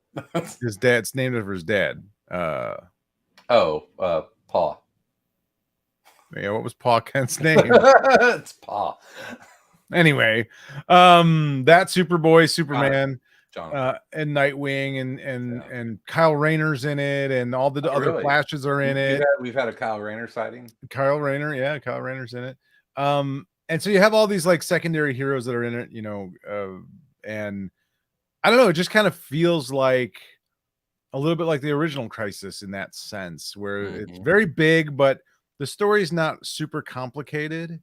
Speaker 2: His dad's named after his dad.
Speaker 3: Paw.
Speaker 2: Yeah, what was Paw Kent's name?
Speaker 3: It's Paw.
Speaker 2: Anyway, that Superboy, Superman, and Nightwing, and Kyle Rayner's in it, and all the other Flashes are in it.
Speaker 3: We've had a Kyle Rayner sighting.
Speaker 2: Kyle Rayner, yeah, Kyle Rayner's in it. And so you have all these like secondary heroes that are in it, and I don't know, it just kind of feels like a little bit like the original Crisis in that sense, where it's very big, but the story is not super complicated.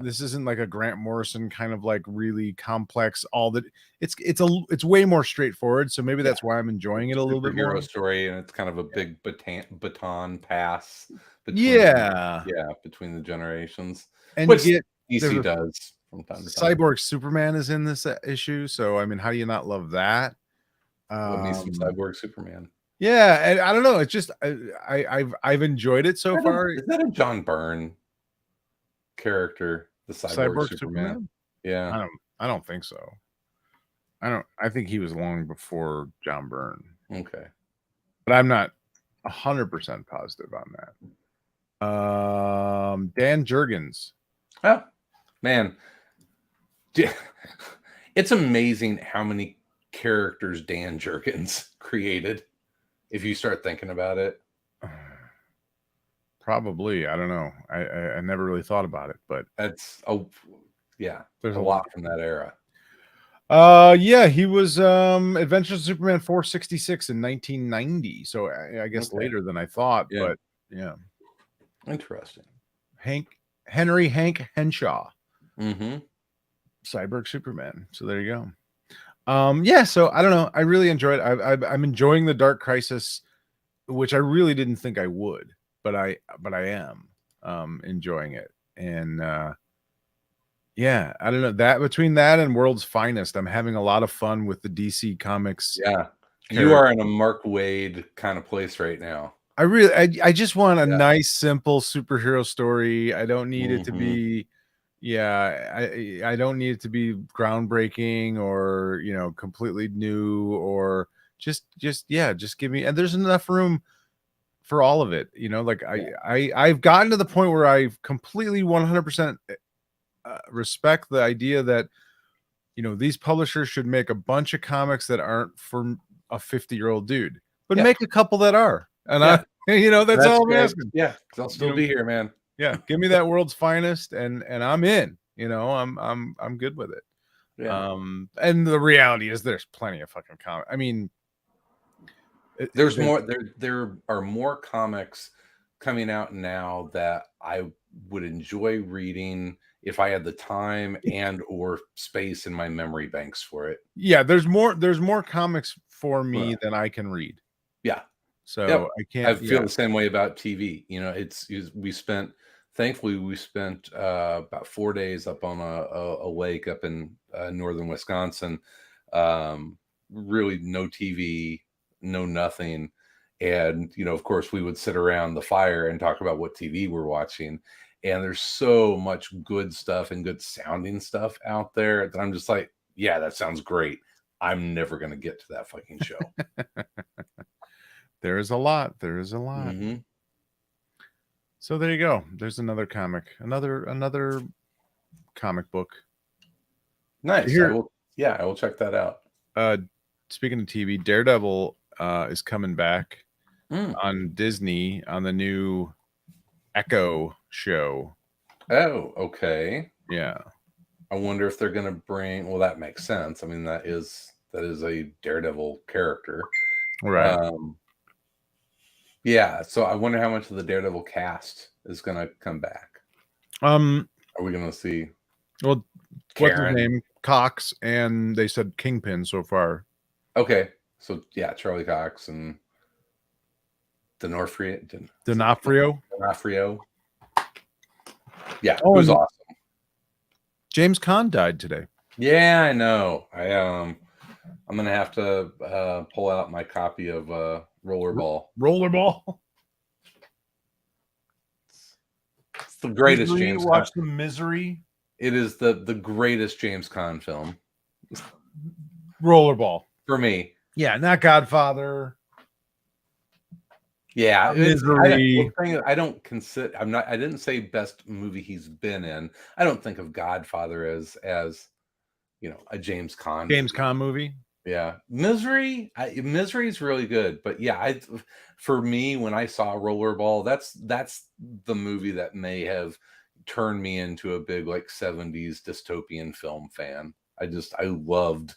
Speaker 2: This isn't like a Grant Morrison kind of like really complex. It's way more straightforward. So maybe that's why I'm enjoying it a little bit more.
Speaker 3: Hero story, and it's kind of a big baton pass.
Speaker 2: Between
Speaker 3: the generations,
Speaker 2: and
Speaker 3: which DC does from time to time.
Speaker 2: Cyborg Superman is in this issue, so I mean, how do you not love that?
Speaker 3: Some Cyborg Superman.
Speaker 2: Yeah, and I don't know. It's just I've enjoyed it so far.
Speaker 3: Is that a John Byrne character? The Cyborg Superman? Yeah,
Speaker 2: I don't think so. I think he was long before John Byrne.
Speaker 3: Okay,
Speaker 2: but I'm not 100% positive on that. Dan Jurgens.
Speaker 3: Oh man, it's amazing how many characters Dan Jurgens created. If you start thinking about it,
Speaker 2: probably. I don't know. I never really thought about it, but
Speaker 3: there's a lot from that era.
Speaker 2: He was Adventures of Superman 466 in 1990. So I guess later than I thought, but yeah.
Speaker 3: Interesting.
Speaker 2: Hank Henshaw. Cyborg Superman. So there you go. So I don't know. I really enjoyed it. I'm enjoying the Dark Crisis, which I really didn't think I would, but I am enjoying it. And I don't know, that between that and World's Finest, I'm having a lot of fun with the DC Comics.
Speaker 3: Yeah. You are in a Mark Waid kind of place right now.
Speaker 2: I just want a nice, simple superhero story. I don't need it to be, I don't need it to be groundbreaking or, completely new, or just give me, and there's enough room for all of it. I've gotten to the point where I've completely 100% respect the idea that, these publishers should make a bunch of comics that aren't for a 50-year-old dude, but make a couple that are. And that's all I'm asking.
Speaker 3: Yeah, I'll still be here, man.
Speaker 2: Yeah, give me that World's Finest, and I'm in. I'm good with it.
Speaker 3: Yeah.
Speaker 2: And the reality is, there's plenty of fucking comics. I mean,
Speaker 3: there's more. There are more comics coming out now that I would enjoy reading if I had the time and or space in my memory banks for it.
Speaker 2: Yeah, there's more comics for me than I can read.
Speaker 3: Yeah.
Speaker 2: So I can't.
Speaker 3: I feel the same way about TV. Thankfully we spent about 4 days up on a lake up in northern Wisconsin. Really no TV, no nothing. And, of course we would sit around the fire and talk about what TV we're watching. And there's so much good stuff and good sounding stuff out there that I'm just like, yeah, that sounds great. I'm never going to get to that fucking show.
Speaker 2: There is a lot. There is a lot.
Speaker 3: Mm-hmm.
Speaker 2: So there you go. There's another comic, another comic book.
Speaker 3: Nice.
Speaker 2: Here-
Speaker 3: I will check that out.
Speaker 2: Speaking of TV, Daredevil is coming back
Speaker 3: Mm.
Speaker 2: on Disney on the new Echo show.
Speaker 3: Oh, okay.
Speaker 2: Yeah.
Speaker 3: I wonder if they're going to bring. Well, that makes sense. I mean, that is a Daredevil character,
Speaker 2: Right.
Speaker 3: Yeah. So I wonder how much of the Daredevil cast is going to come back. Are we going to see?
Speaker 2: Well,
Speaker 3: Karen?
Speaker 2: what's his name? Cox, and they said Kingpin so far.
Speaker 3: Okay. So yeah, Charlie Cox and D'Onofrio. Yeah,
Speaker 2: Oh,
Speaker 3: who's
Speaker 2: and
Speaker 3: awesome.
Speaker 2: James Caan died today.
Speaker 3: Yeah, I know. I'm gonna have to pull out my copy of Rollerball.
Speaker 2: Rollerball.
Speaker 3: It's the greatest
Speaker 2: Misery,
Speaker 3: James
Speaker 2: watch
Speaker 3: Caan.
Speaker 2: the Misery.
Speaker 3: It is the greatest James Caan film
Speaker 2: Rollerball.
Speaker 3: for me.
Speaker 2: Yeah, not Godfather.
Speaker 3: Yeah,
Speaker 2: Misery.
Speaker 3: I don't consider. I didn't say best movie he's been in. I don't think of Godfather as a James Caan.
Speaker 2: Caan movie.
Speaker 3: Yeah, Misery is really good, but yeah, for me, when I saw Rollerball, that's the movie that may have turned me into a big 70s dystopian film fan. I loved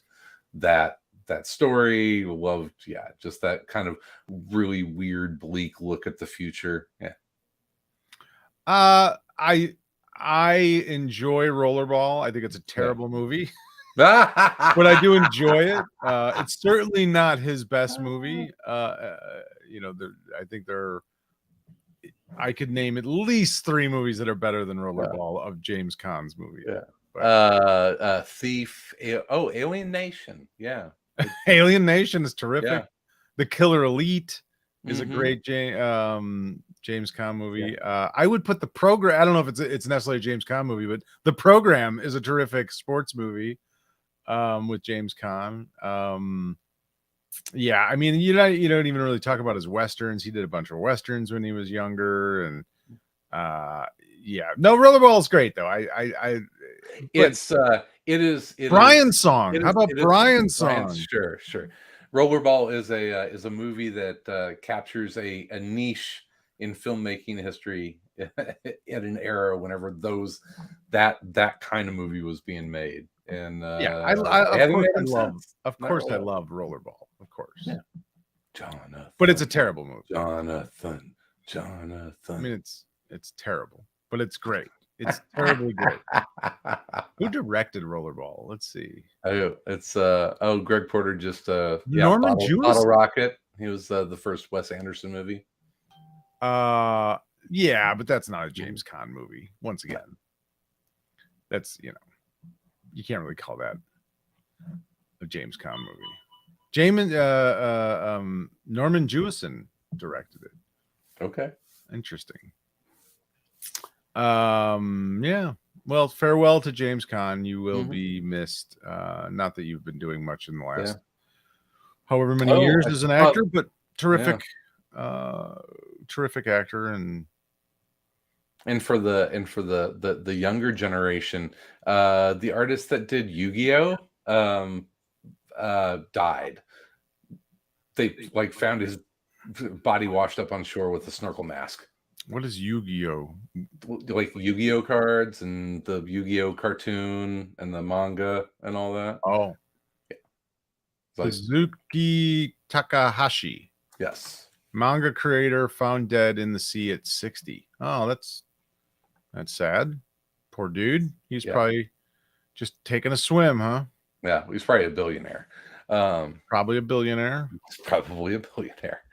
Speaker 3: that story. Loved, just that kind of really weird, bleak look at the future. Yeah.
Speaker 2: I enjoy Rollerball. I think it's a terrible movie. But I do enjoy it. It's certainly not his best movie. I think I could name at least 3 movies that are better than Rollerball of James Caan's movie.
Speaker 3: Yeah. Thief. Alien Nation. Yeah.
Speaker 2: Alien Nation is terrific.
Speaker 3: Yeah.
Speaker 2: The Killer Elite is a great James Caan movie.
Speaker 3: Yeah.
Speaker 2: I would put The Program. I don't know if it's necessarily a James Caan movie, but The Program is a terrific sports movie. With James Caan. Yeah, I mean, you don't even really talk about his westerns. He did a bunch of westerns when he was younger, and no, Rollerball is great though. It is
Speaker 3: Brian's
Speaker 2: Song. How about Brian's Song?
Speaker 3: Sure. Rollerball is a movie that captures a niche in filmmaking history at an era whenever that kind of movie was being made. And
Speaker 2: I love Rollerball, of course.
Speaker 3: Yeah. Jonathan.
Speaker 2: But it's a terrible movie.
Speaker 3: Jonathan.
Speaker 2: I mean, it's terrible, but it's great. It's terribly great. Who directed Rollerball? Let's see.
Speaker 3: Oh, it's Greg Porter just
Speaker 2: Norman Jewison.
Speaker 3: Bottle Rocket. He was the first Wes Anderson movie.
Speaker 2: Yeah, but that's not a James Caan movie. Once again, that's you can't really call that a James Caan movie. Norman Jewison directed it.
Speaker 3: Okay.
Speaker 2: Interesting. Yeah. Well, farewell to James Caan. You will be missed. Not that you've been doing much in the last however many years as an actor, but terrific, terrific actor.
Speaker 3: And for the younger generation, the artist that did Yu-Gi-Oh died. They found his body washed up on shore with a snorkel mask.
Speaker 2: What is Yu-Gi-Oh?
Speaker 3: Like Yu-Gi-Oh cards and the Yu-Gi-Oh cartoon and the manga and all that.
Speaker 2: Oh, Suzuki Takahashi.
Speaker 3: Yes,
Speaker 2: manga creator found dead in the sea at 60. Oh, that's sad. Poor dude. He's probably just taking a swim, huh?
Speaker 3: Yeah, he's probably a billionaire.
Speaker 2: Probably a billionaire.
Speaker 3: He's probably a billionaire.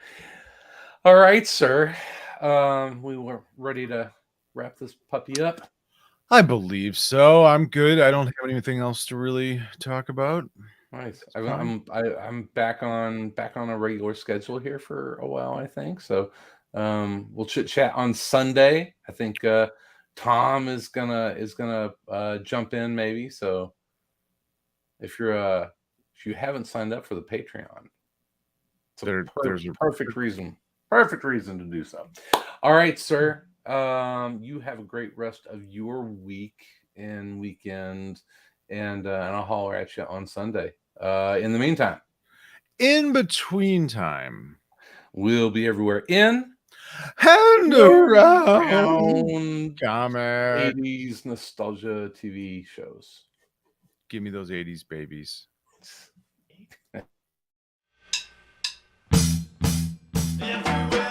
Speaker 3: All right, sir. We were ready to wrap this puppy up.
Speaker 2: I believe so. I'm good. I don't have anything else to really talk about.
Speaker 3: Nice. I'm back on a regular schedule here for a while, I think. So we'll chit chat on Sunday. I think Tom is gonna jump in maybe. So if you're if you haven't signed up for the Patreon, it's
Speaker 2: There's a
Speaker 3: perfect reason to do so. All right, sir. You have a great rest of your week and weekend, and I'll holler at you on Sunday. In the meantime,
Speaker 2: in between time,
Speaker 3: we'll be everywhere in
Speaker 2: and around
Speaker 3: comic
Speaker 2: comic.
Speaker 3: 80s nostalgia TV shows.
Speaker 2: Give me those 80s babies.
Speaker 7: Everywhere